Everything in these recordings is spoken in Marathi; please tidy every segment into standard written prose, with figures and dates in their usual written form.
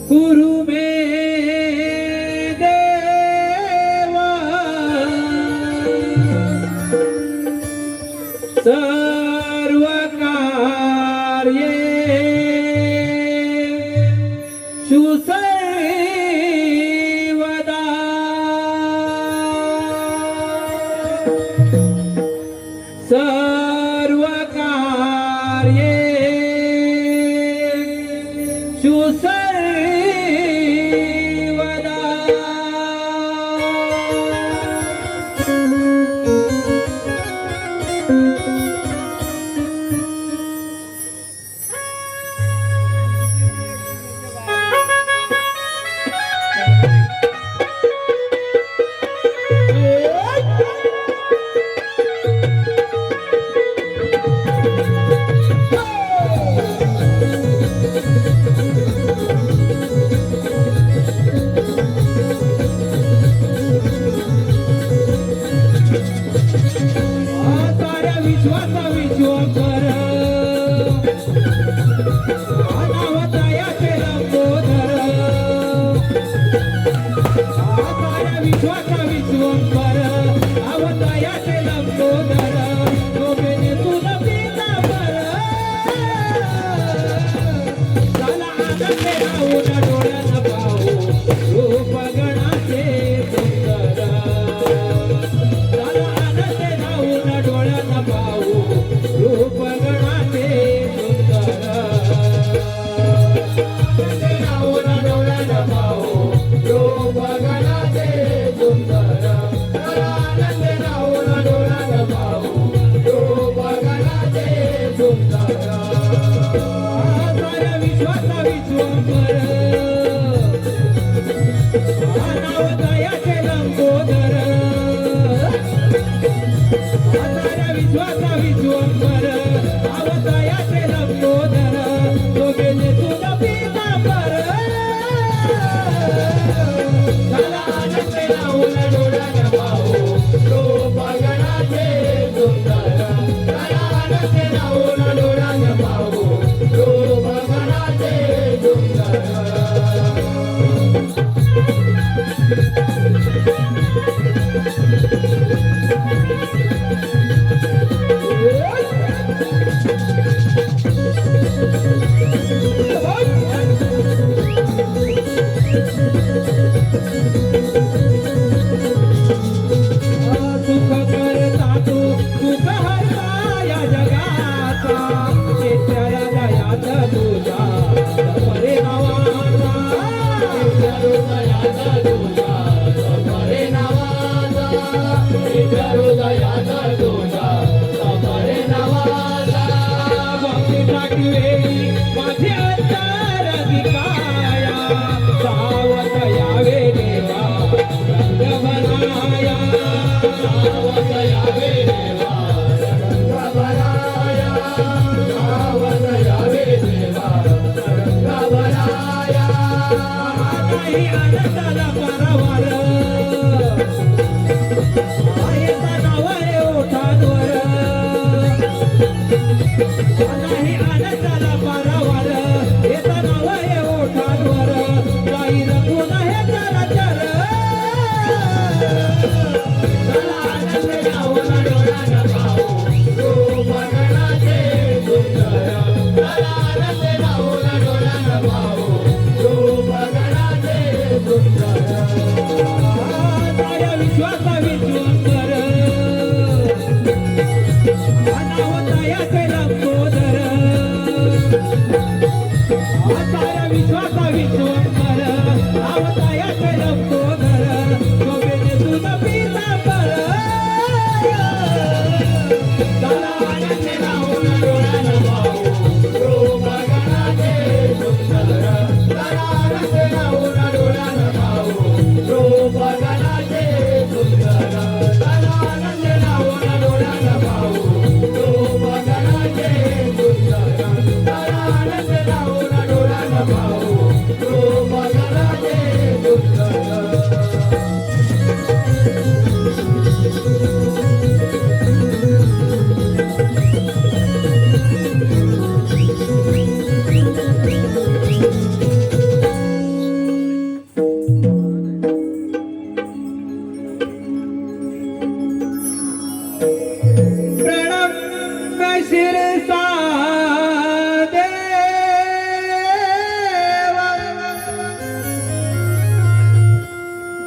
गुरु मे देवा सर्व कार्ये सुसर्वदा सर्व कार्ये सुसर्वदा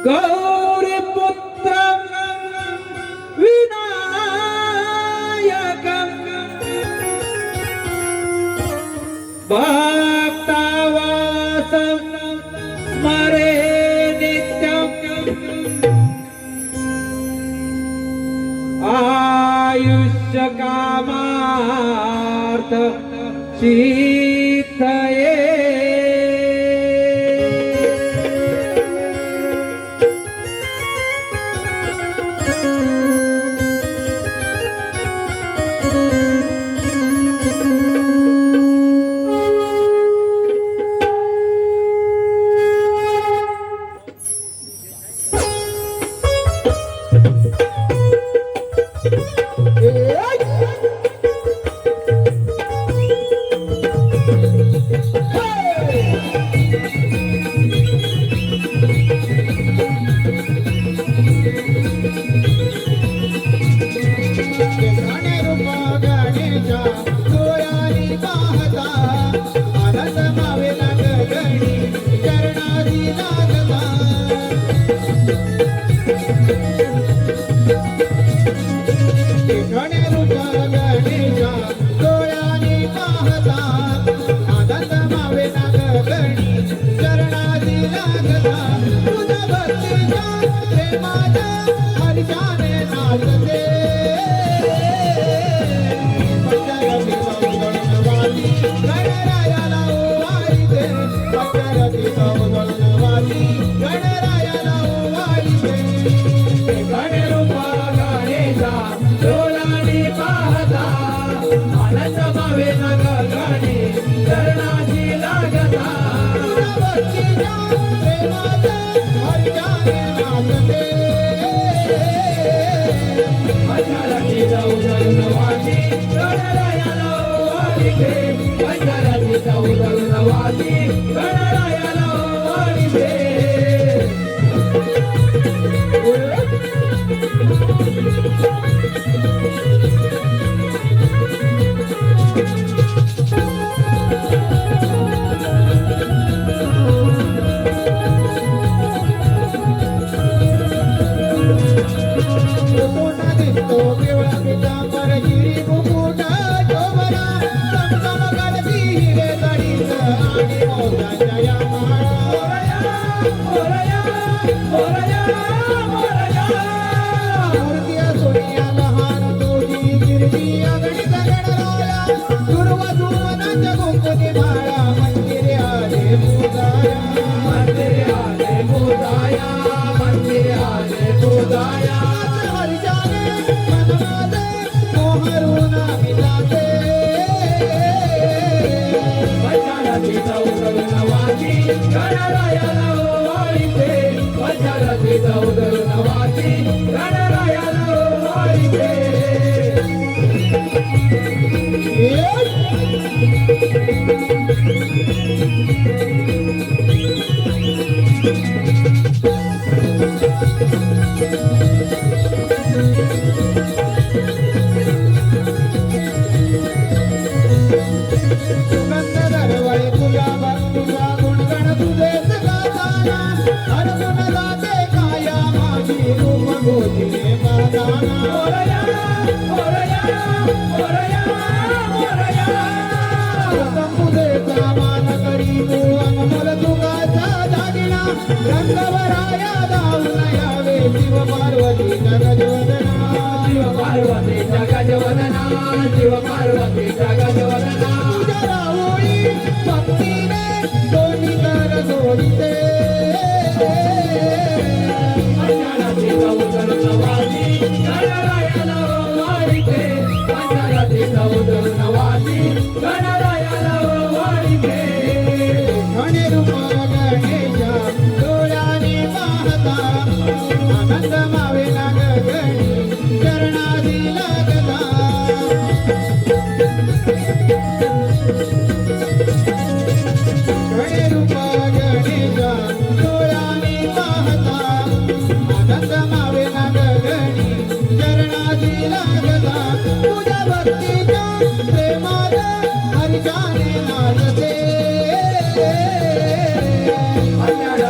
गौरीपुत्र विनायक भक्तावास स्मरे नित्यम् आयुष्यकामार्थ सिद्धये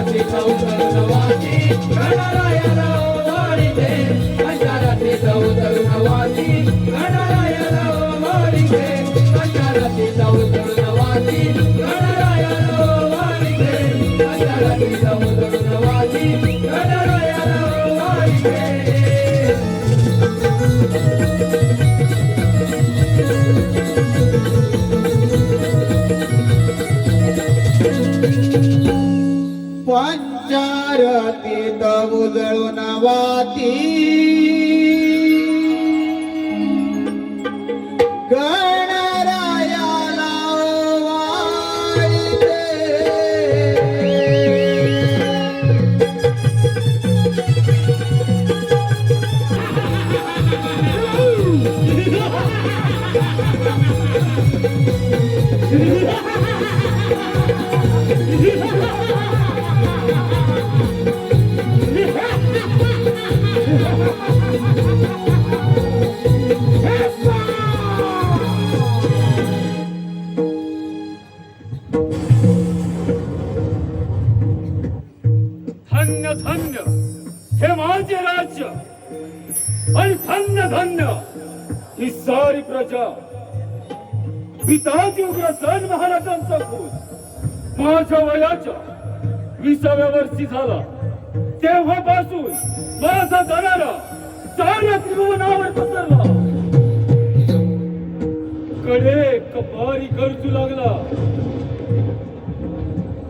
पंचारातीचा उतरून वासी गणरायाला ओवाळीते पंचारातीचा उतरून वासी गणरायाला ओवाळीते पंचारातीचा उतरून वासी गणरायाला ओवाळीते पंचारातीचा उतरून वासी गणरायाला ओवाळीते पंचारतीत उजळून वाती गणरायाला ओवाळीते धन्य धन्य हे माझे राज्य आणि धन्य धन्य ही सारी प्रजा पिताजी उग्रसेन महाराजांचा खून माझ्या वयाच्या 20व्या वर्षी झाला तेव्हापासून माझा दरारा साऱ्या त्रिभुवनावर पसरला कडे कपारी गरजू लागला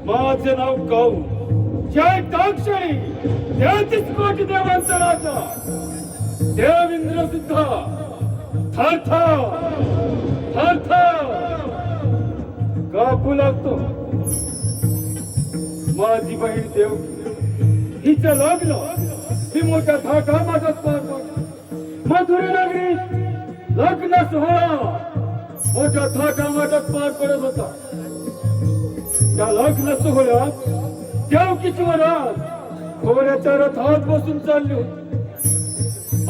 माझे नाव काऊ जय दाक्षिणी त्याचीच कोटी देवांचा राजा देवेंद्र सुद्धा थरथा थरथा कापू लागतो माझी बहीण देवकी हिचं लग्न ही मोठ्या थाटामाटात पार पडलं मथुरा नगरीत लग्न सोहळा मोठ्या थाटामाटात पार पडत होता त्या लग्न सोहळ्यात देवकीची वरात घोड्याच्या रथात बसून चालली होती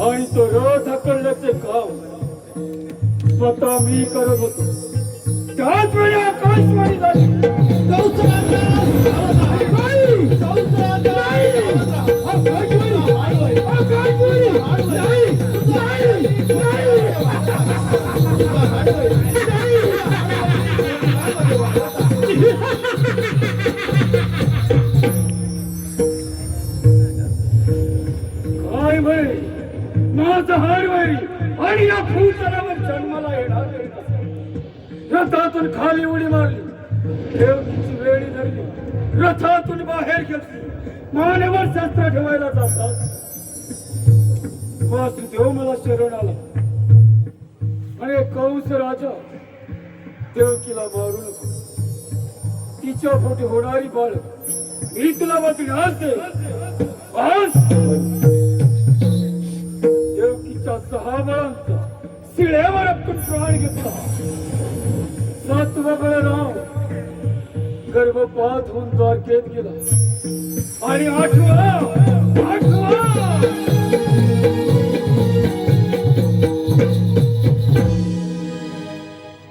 आणि तो रथ हकलण्याचे काम स्वतः मी करत होतो त्याच वेळी आकाशवाणी झाली काय भाई माझा हार वैरी आणि या भूतलावर जन्माला येणार रथातून खाली उडी मारली देवकीची वेळी धरली रथातून बाहेर घेतली मानेवर शस्त्र ठेवायला जातात वासुदेव मला शरण आला आणि कंस राजा देवकीला मारू नको तिच्या पोटी होणारी बाळ मी तुला बघण्यास दे देवकीच्या 6 बाळांचा शिळेवर आपण प्राण घेतला 7वा बळराम गर्भपात होऊन द्वारकेत गेला आणि 8वा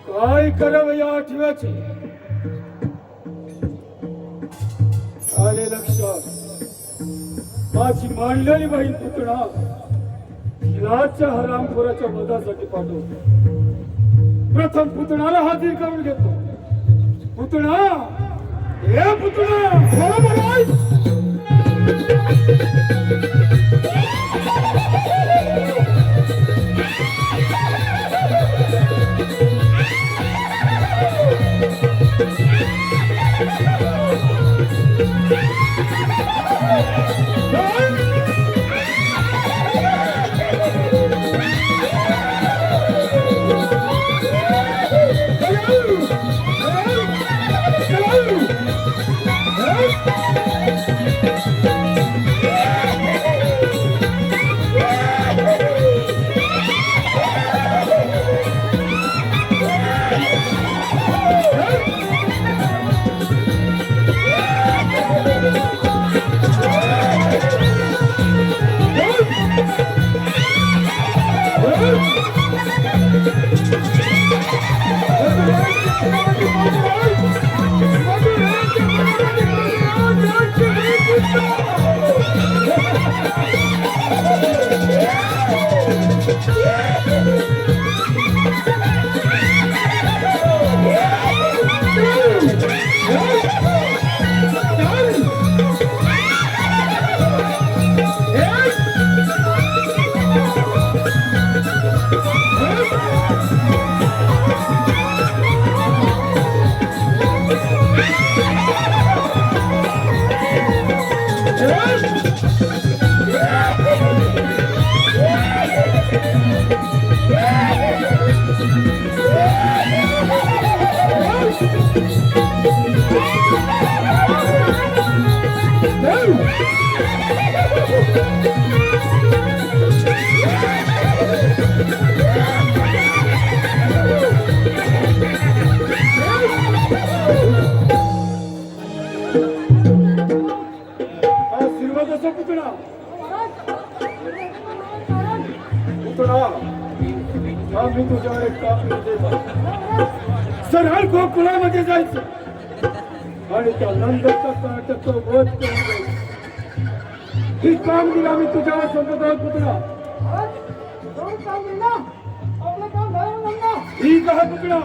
काय करावं या 8व्याचे आले लक्षात माझी मांडलेली बहीण पुतणा हिलाच्या हरामखोराच्या वधासाठी पाठवतो प्रथम पुतणाला हाजीर करून घेतो पुतणा हे पुतणा बरोबर आहे आशीर्वादाचा पुतळा पुतळा हा मी तुझ्यावर एक काम देतो. सरळ गोकुळामध्ये जायचं आणि त्या नंदचा काटाचा वध करून द्यायचं. ही कामगिरी आम्ही तुझ्यावर समजत आहोत पुतळा. ठीक आहे पुतळा.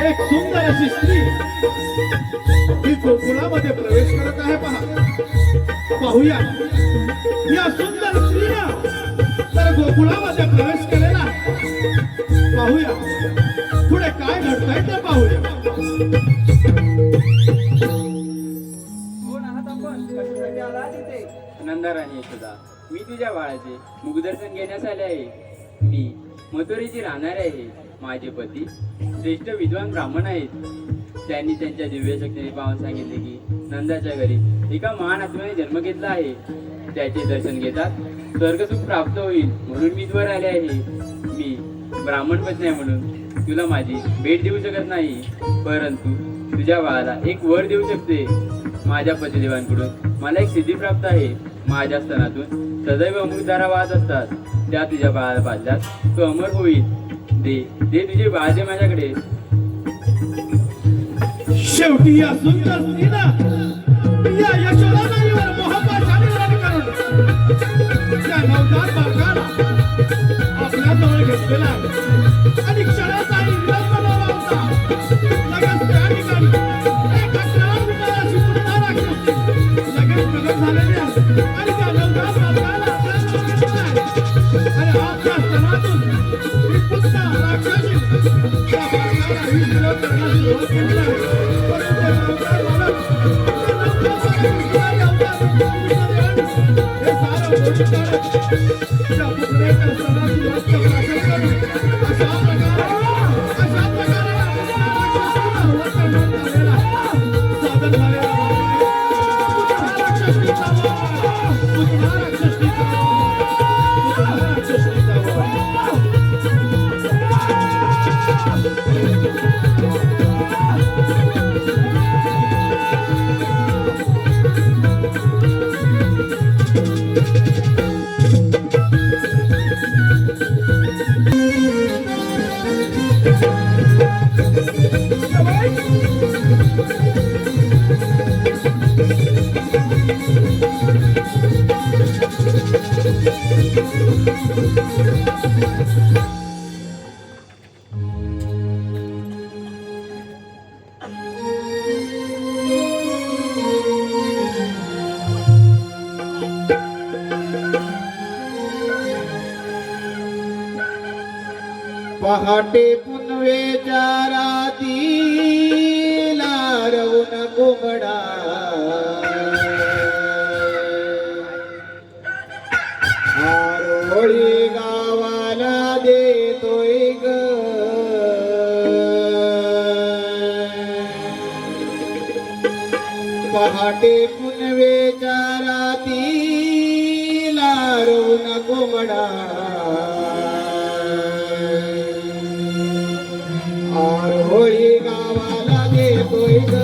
एक सुंदर अशी स्त्री ती गोकुळामध्ये प्रवेश करत आहे. पाहूया या सुंदर स्त्रीला तर गोकुळामध्ये प्रवेश केलेला. पाहूया पुढे काय घडतंय ते पाहूया. कोण आहात आपण? कशासाठी आलात इथे? नंदाराणी यशोदा, मी तुझ्या बाळाचे मुखदर्शन घेण्यास आले आहे. मी मथुरेची राहणारे आहे. माझे पती श्रेष्ठ विद्वान ब्राह्मण आहेत. त्यांनी त्यांच्या दिव्य शक्तीने पाहून सांगितले की नंदाच्या घरी एका महान आत्म्याने जन्म घेतला आहे. त्याचे दर्शन घेतात स्वर्गसुख प्राप्त होईल म्हणून मी वर आले आहे. मी ब्राह्मण पत्नी आहे म्हणून तुला माझी भेट देऊ शकत नाही, परंतु तुझ्या बाळाला एक वर देऊ शकते. माझ्या पतिदेवांकडून मला एक सिद्धी प्राप्त आहे. माझ्या स्तनातून सदैव अमृतधारा वाहत असतात. त्या तुझ्या बाळाला पाजल्यास तो अमर होईल. दे तुझे बाळ दे माझ्याकडे. शेवटी या सुंदर स्त्रीला या यशोदानगरीवर मोहपाशाने वर्ण करून त्या नवजात बालकाला आपल्याजवळ घेतलेला आणि क्षणाचा विलास बनवला होता. लगेच त्या ठिकाणी एक 11 विटाराची पूर्ण राक्षसी लगेच प्रगट झालेली आहे आणि त्या नवजात बालकाला आपल्याजवळ घेतलेला आहे. आणि आपल्या स्तनातून ही पुत्र राक्षसी त्या बालकाला ही विरोध करण्यास सुरुवात केली आहे. पहाटे पुनवेच्या राती लारवून कोंबडा आरोळी गावाला देतोय ग. पहाटे पुनवेच्या राती लारवून कोंबडा आरोळी गावाला देतोय ग.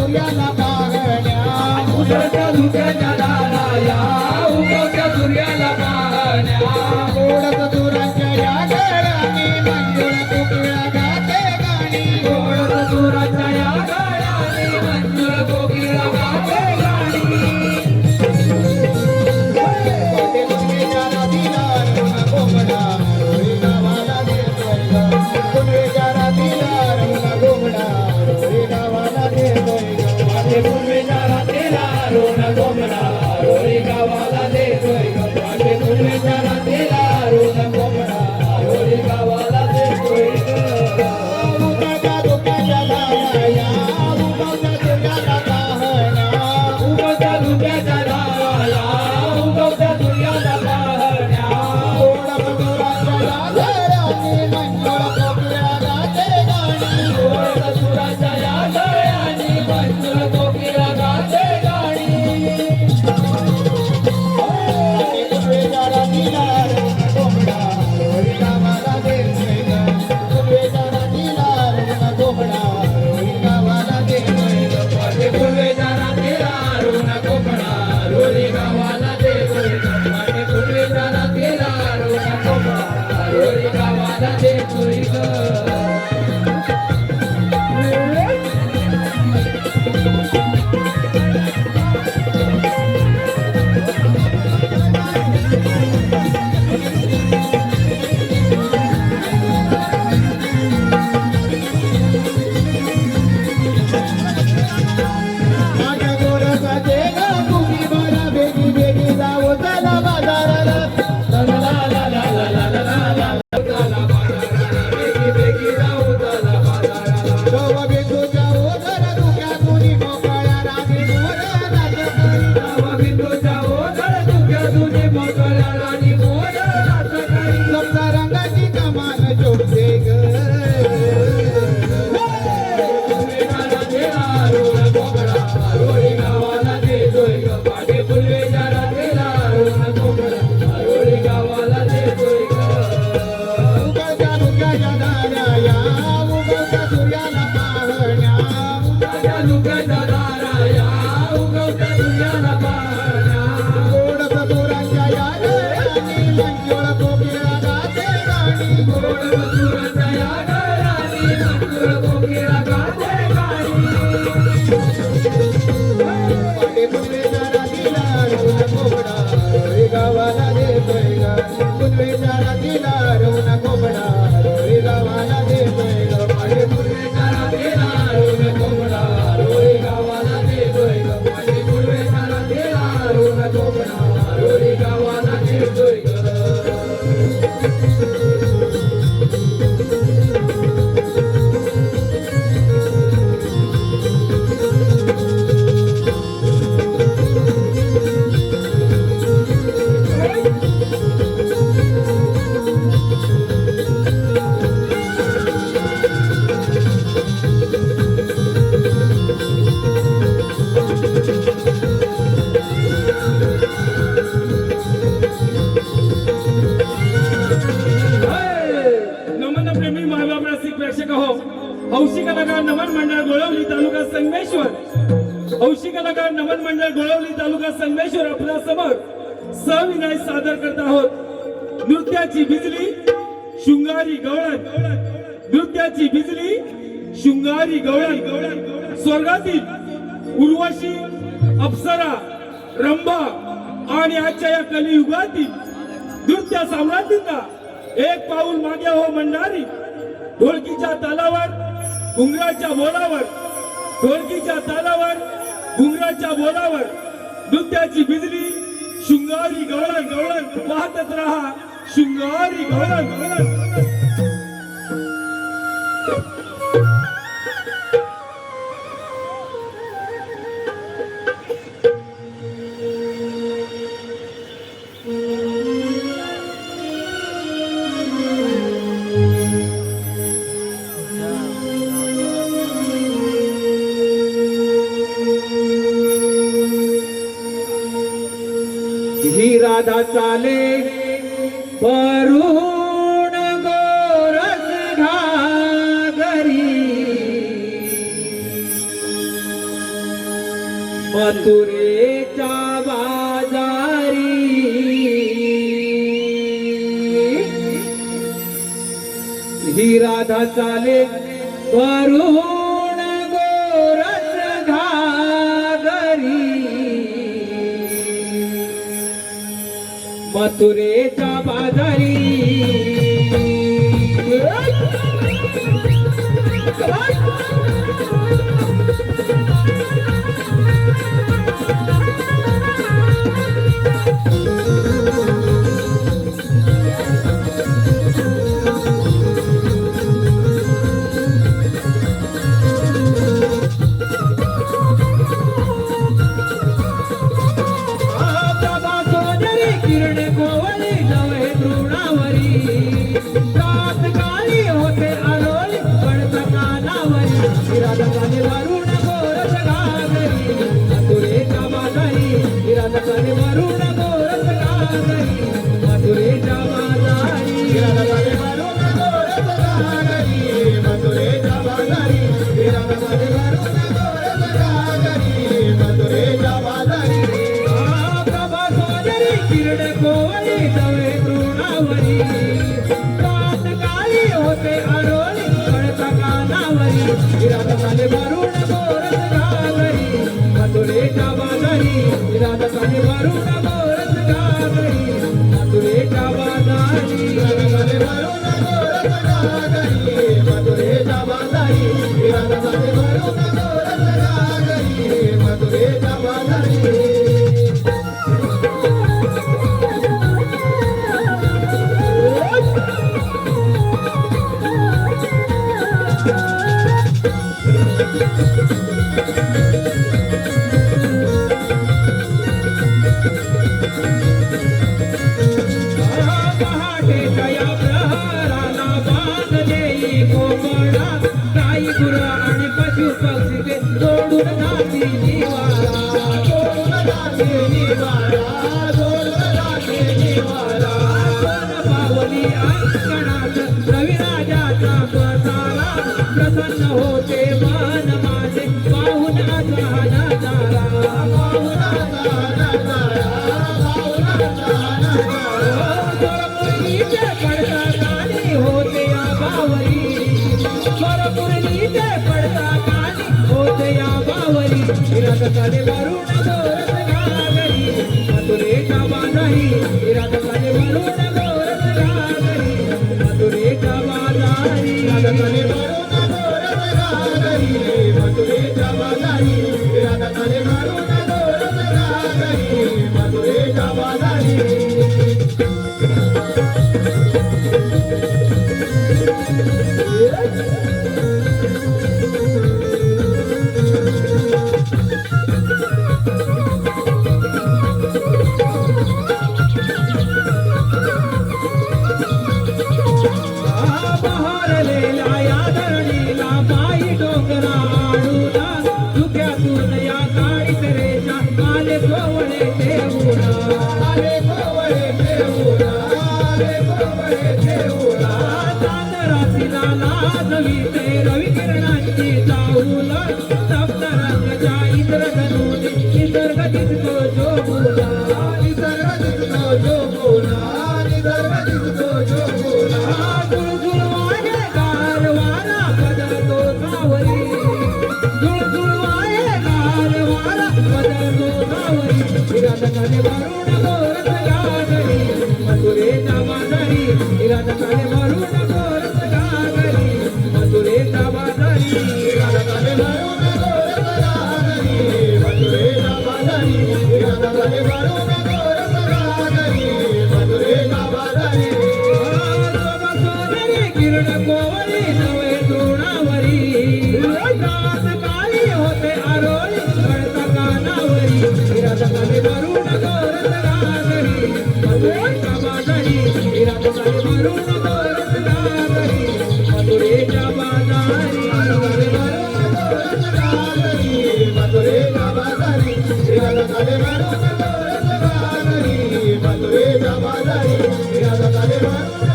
सूर्याला पाहण्या उगवत्या धुक्याच्या दाराया उगवत्या सूर्याला पाहण्या गोड दुराच्या या गळ्याने मंजुळ कोकिळा गाते गाणी गोड सुराच्या या गाण्याने मंजुळ कोकिळा गाते गाणी कोटे कुणवेच्या रातीला रमण गोमडा रोरी गावाला देतोय ग कुणवेच्या रातीला रमण गोमडा रोरी गावाला देतोय ग माझे पूर्वेच्या रात्रीला रोण गोमडा रोरी गावाला देतोय ग माझे पूर्वेच्या रात्रीला रोण गोमडा रोरी गावाला देतोय ग उगवत्या धुक्याच्या दाराया उगवत्या सूर्याला पाहण्या उगवत्या धुक्याच्या दाराला उगवत्या सूर्याला पाहण्या गोड दुराच्या या गळ्याने मंजुळ कोकिळा गाते गाणी गोड सुराच्या या गळ्याने मंजुळ कोकिळा गाते गाणी कोटे कुणवेच्या रातीला रमण गोमडा रोरी गावाला देतोय ग कुणवेच्या रातीला रमण गोमडा रोरी गावाला देतोय ग माझे पूर्वेच्या रात्रीला रोण गोमडा रोरी गावाला देतोय ग माझे पूर्वेच्या रात्रीला रोण गोमडा रोरी गावाला देतोय ग माझ्या गोरखाचे ग तुम्ही बरा बेगी बेगी जाऊ चला बाजाराला डोह बिंदूच्या ओझर धुक्यातून मोकळ्या राणी मोर नाच करी सप्त रंगाची कमान जोडते ग उगवत्या धुक्याच्या दाराया उगवत्या सूर्याला पाहण्या गोड सदुराच्या या गळ्याने मंजुळ कोकिळा गाते गाणी पाटे कुणवेच्या रातीला रवण गोमडा रोरी गावाला देतोय ग कुणवेच्या रातीला रवण गोमडा रोरी गावाला देतोय ग पाटे पूर्वेच्या रात्रीला रोण गोमडा रोरी गावाला देतोय ग माझे पूर्वेच्या रात्रीला रोण गोमडा रोरी गावाला देतोय ग नमन प्रेमी महाबाब रसिक प्रेक्षक हो हौशी कलाकार नमन मंडळ गोळवली तालुका संगमेश्वर हौशी कलाकार नमन मंडळ गोळवली तालुका संगमेश्वर आपल्या समोर सविनय सादर करत आहोत नृत्याची बिजली शृंगारी गवळण नृत्याची बिजली शृंगारी गवळण स्वर्गातील उर्वशी अप्सरा रंभा आणि आजच्या या कलियुगातील नृत्य साम्राज्ञींना एक पाऊल मागे हो म्हणणारी ढोलकीच्या तालावर घुंगराच्या बोलावर ढोलकीच्या तालावर घुंगराच्या बोलावर नृत्याची बिजली शृंगारी गवळण गवळण पाहतच राहा शृंगारी गवळण गवळण ही राधा चाले परुण गोरस घागरी मथुरेच्या बाजारी ही राधा चाले वरुण गोरस घागरी मथुरेच्या बाजारी किरण गोवली नवे तृणावरी रात काळी होते आलोली पडत कानावरी राधाकाने वरुण गोरस घागरी मथुरेच्या बाजारी राधाकाने वरुण गोरस घागरी मथुरेच्या बाजारी राधाकाने वरुण गोरस घागरी मथुरेच्या बाजारी राधाकाने वरुण गोरस घागरी मथुरेच्या बाजारी किरण गोवली नवे तृणावरी रात काळी होते आरोली पडत कानावरी राधाकाने वरुण गोरस घागरी मथुरेच्या बाजारी राधाकाने वरुण गोरस घागरी मथुरेच्या बाजारी राधाकाने वरुण गोरस घागरी मथुरेच्या बाजारी राधाकाने वरुण गोरस घागरी मथुरेच्या बाजारी आणि पशु पक्षी जोडून जाती निवारा जोडून जाती निवारा जोडून जाती निवारा पावली अंगणात रविराजाचा पसारा प्रसन्न होते मन माझे पाहून असा नजारा पाहून असा नजारा पाहून असा नजारा मुरलीचे पडता कानी होते या बावरी मुरलीचे पडता कानी होते या बावरी राधाकाने वरुण गोरस घागरी मथुरेच्या बाजारी राधाकाने वरुण गोरस घागरी मथुरेच्या बाजारी राधाकाने वरुण गोरस घागरी मथुरेच्या बाजारी राधाकाने वरुण गोरस घागरी मथुरेच्या बाजारी बहरलेला या धरणीला बाई डोंगरा आडूला धुक्यातून या काळीत रेषा आले कोवळे देऊला आले कोवळे देऊला आले कोवळे देऊला चांदरातीला लाजवीते रविकिरणांची चाहुला सप्तरंगच्या इंद्रधनुने निसर्ग दिसतो जोगुला निसर्ग दिसतो जोगुला निसर्ग दिसतो जोगुला झुळझुळवाने गारवारा बदलतो सावरी झुळझुळवाने गारवारा बदलतो सावरी राधाकाने वरुण गोरस घागरी मथुरेच्या बाजारी राधाकाने वरुण गोरस घागरी मथुरेच्या बाजारी राधाकाने वरुण गोरस घागरी मथुरेच्या बाजारी राधाकाने वरुण गोरस घागरी मथुरेच्या बाजारी किरण गोवली नवे तृणावरी रात काळी होते आरोळी पडता कानावरी राधाकाने वरुण गोरस घागरी मथुरेच्या बाजारी राधाकाने वरुण गोरस घागरी मथुरेच्या बाजारी राधाकाने वरुण गोरस घागरी मथुरेच्या बाजारी राधाकाने वरुण गोरस घागरी मथुरेच्या बाजारी राधाकाने वरुण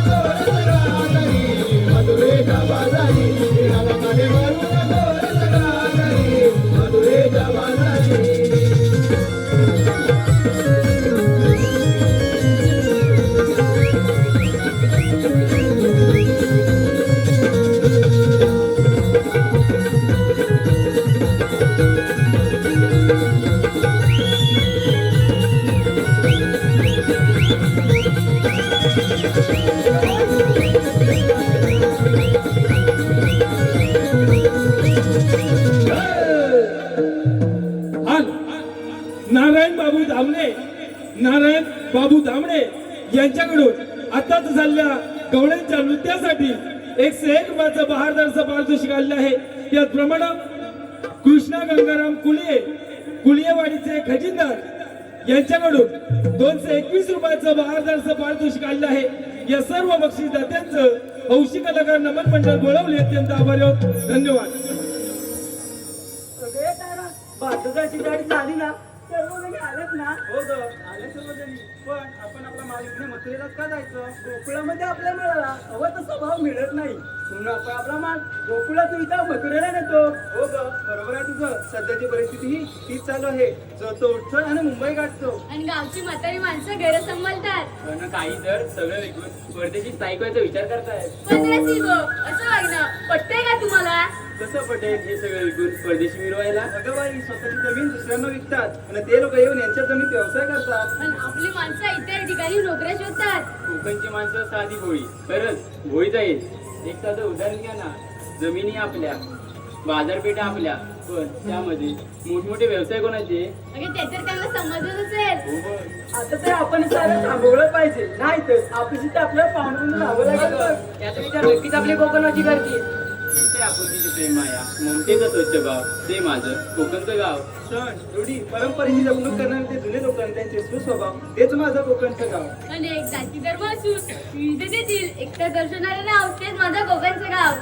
मथुरेच्या बाजारी राधाकाने वरुण गोरस घागरी मथुरेच्या बाजारी नारायण बाबू दामणे यांच्याकडून आताच झालेल्या गवळ्यांच्या नृत्यासाठी 101 रुपयाचं बहारदारचं पारितोषिक आलेलं आहे. त्याचप्रमाणे कृष्णा गंगाराम कुलियेवाडीचे खजिनदार यांच्याकडून 221 रुपयाचं बहारदारचं पारितोषिक आलेलं आहे. या सर्व बक्षीसदात्यांचं हौशी कलाकार नमन मंडळ बोलावले अत्यंत आभारी आहोत. धन्यवाद. बाजूची गाडी झाली ना सर्व जणी आलेत ना. हो ग आले सर्वजणी. पण आपण आपला माल इकडे मथुरेलाच का जायचं? गोकुळामध्ये आपल्या मिळाला हवा तसा भाव मिळत नाही म्हणून आपण आपला माल गोकुळातून इथं मथुरेला नेतो. हो ग बरोबर आहे तुझं. सध्याची परिस्थिती ही तीच चालू आहे. जो तो उठतो आणि मुंबई गाठतो. आणि गावची म्हातारी माणसं घर सांभाळतात. पण काही तर सगळं विकून परदेशी स्थायिक व्हायचा विचार करतायत. पण रे गो असं वागणं पटतंय का तुम्हाला? कसं पटेल हे सगळं विकून परदेशी मिळवायला? अगं बाई स्वतःची जमीन दुसऱ्यांना विकतात आणि ते लोक येऊन यांच्या जमीन व्यवसाय करतात. पण आपली माणसं इतर ठिकाणी नोकऱ्या शोधतात. कोकणची माणसं साधी भोळी. खरंच भोळी जाईल. एक साधं उदाहरण घ्या ना. जमिनी आपल्या, बाजारपेठा आपल्या, पण त्यामध्ये मोठमोठे व्यवसाय कोणाचे? अगे ते तर त्यांना समजत असेल. हो बघ. आता ते आपण सारं थांबवलं पाहिजे नाही तर आपली आपल्याला पाहून राहावं लागेल. याचा विचार नक्कीच आपली कोकणाची करते. तिथे आपुलकीची प्रेम माया, ममतेचं स्वच्छ गाव, ते माझं कोकणचं गाव. सण रूढी परंपरेची जपणूक करणारे ते जुने लोक आणि त्यांचे सुस्वभाव तेच माझं कोकणचं गाव. अनेक जाती धर्म असून विविधतेतील एकता दर्शवणारे नाव तेच माझं कोकणचं गाव.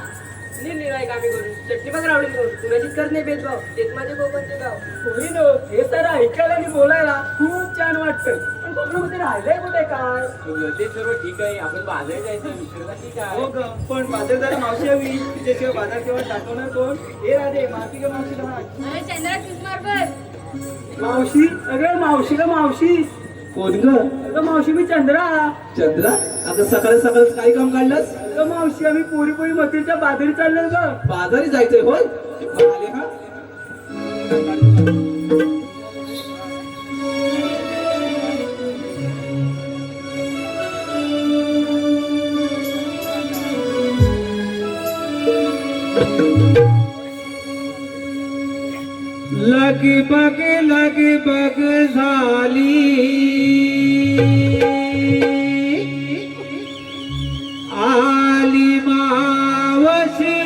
निरनिराळे कामे करून चटणी बघ रावडी करून कुणाचीच करत नाही भेदभाव तेच माझे कोकणचे गाव. होईनो हे सारं ऐकायला आणि बोलायला खूप छान वाटतं. पण कोकणामध्ये राहिलंय कुठे काय? ते सर्व ठीक आहे. आपण बाजारात जायचं विसरला की हो काय? ग पण बाजारदार मावशी हवी. तिच्याशिवाय बाजार केव्हा दाखवणार कोण? हे राधे माती ग मावशी लहान. अरे चंद्रा तूच मार्फत मावशी अगं मावशी ग मावशी. कोण ग? अगं मावशी मी चंद्रा. चंद्रा आता सकाळी सकाळी काय काम काढलंस? अगं मावशी आम्ही पोरी पोरी मथुरेच्या बाजारी चाललो ग. बाजारी जायचंय होय? आले हा. लगी बग झाली आली मावशी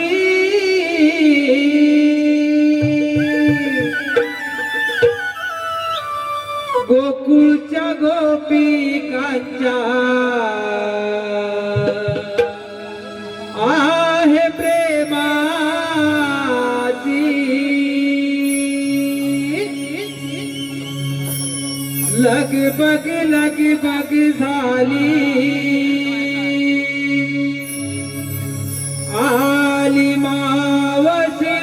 गोकुळच्या गोपिकांच्या आहे प्रेमाची लगबग झाली आली मावशी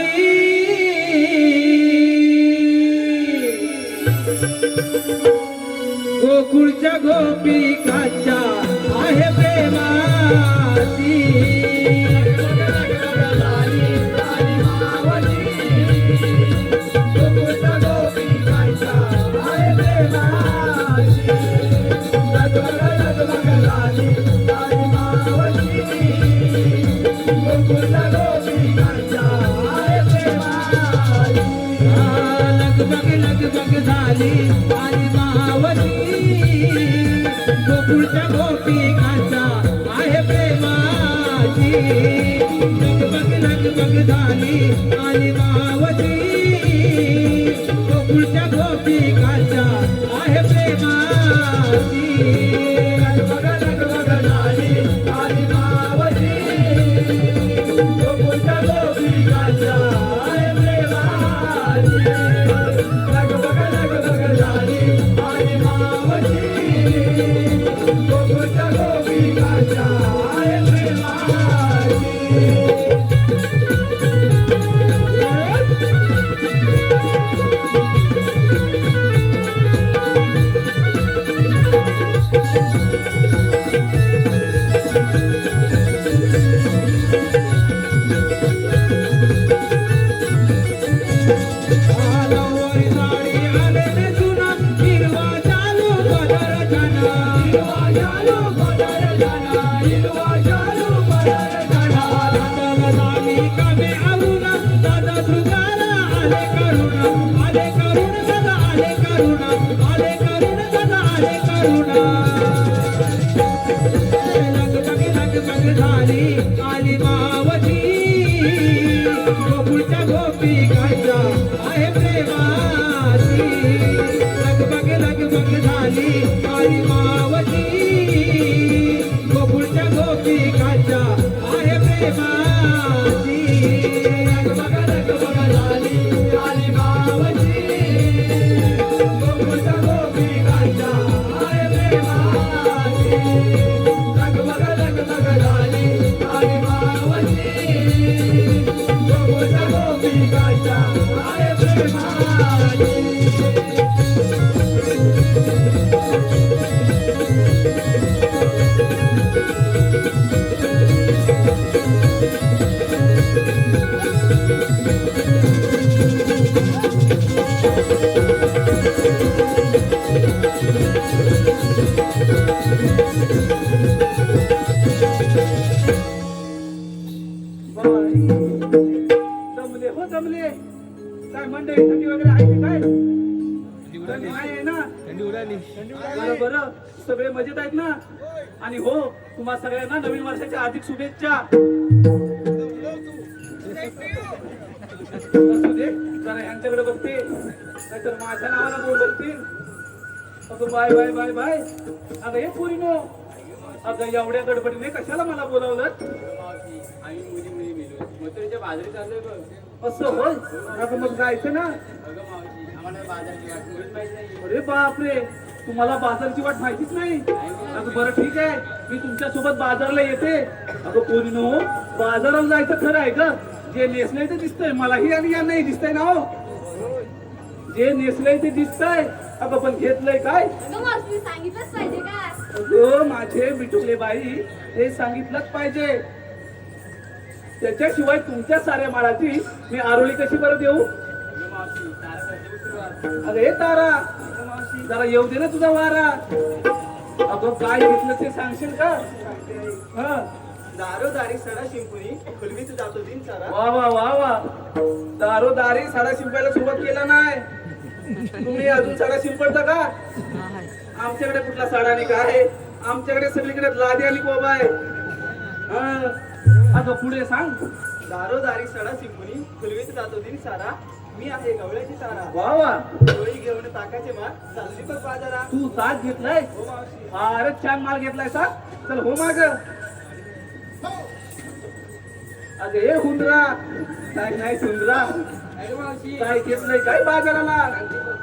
गोकुळच्या गोपिकांच्या आहे प्रेमाची गोकुळच्या गोपिकांच्या आहे प्रेमाची लगबग झाली आली मावशी गोकुळच्या गोपिकांच्या आहे प्रेमाची लगबग झाली आली मावशी गोकुळच्या गोपिकांच्या आहे प्रेमाची लगबग झाली आली मावशी गोकुळच्या गोपिकांच्या आहे प्रेमाची लगबग झाली आली मावशी गोकुळच्या गोपिकांच्या आहे प्रेमाची लगबग झाली आली मावशी गोकुळच्या गोपिकांच्या आहे प्रेमाची. आलोरी साडी आले ने जुना हिरवा चालू पदर जाना हिरवा चालू पदर जाना हिरवा चालू पदर जाना दादा साडी कमे आलूना दादा सुगारा आले करुणा दादा आले करुणा बाई, जमले हो जमले. काय मंडळी थंडी वगैरे आहे की काय? थंडी नाही आहे ना? बरं बरं, सगळे मजेत आहेत ना? आणि हो, तुम्हा सगळ्यांना नवीन वर्षाच्या हार्दिक शुभेच्छा. असू दे, जरा यांच्याकडे बघते, नाहीतर माझ्या नावाला बोलतील. अगं बाय बाय बाय बाय. अगं हे पोरीनो, अगं एवढ्या गडबडीने कशाला मला बोलावलं? मावशी, आम्ही मुली मिळून मथुरेच्या बाजारी चाललोय बघ. असं होय? अगं मग जायचं ना? अगं मावशी, आम्हाला बाजारची वाट मुळीच माहित नाही. अरे बापरे, तुम्हाला बाजारची वाट माहितीच नाही? अगं बरं ठीक आहे, मी तुमच्या सोबत बाजारला येते. अगं पोरीनो, बाजाराला जायचं खरं आहे का? जे नेसलंय ते दिसतंय मलाही आणि यांनाही दिसतंय ना हो. जे नेसलंय ते दिसतंय. अगं पण घेतलंय काय? अगं मावशी सांगितलंच पाहिजे का? अगं माझे बिटुकले बाई, हे सांगितलंच पाहिजे. त्याच्याशिवाय तुमच्या साऱ्या माळाची मी आरोळी कशी बरं देऊ? अगं मावशी, तारा करते सुरुवात. अगं हे तारा, जरा येऊ दे ना तुझा वारा. अगं काय घेतलं ते सांगशील का? हा, दारोदारी सडा शिंपुनी खुलवीत जातो दिन सारा. वा वा वा वा. दारोदारी साडा शिंपायला सुरुवात केला नाही. तुम्ही अजून साडा शिंपडता का? आमच्याकडे कुठला साडा नाही काय? आमच्याकडे सगळीकडे लादी आणि कोबा आहे. हा, अगं पुढे सांग. दारोदारी सडा शिंपुनी खुलवीत जातो दिन सारा. मी आहे गवळ्याची तारा. वा वा, डोळी घेऊन ताकाचे मार चालली बघ बाजारा. तू साथ घेतलाय? हो मावशी. फारच छान माल घेतलाय सा. चल हो माग. अगं हे हुंदरा, काय नाही सुंदरा, अरे मावशी, काय घेतलंय काय बाजाराला?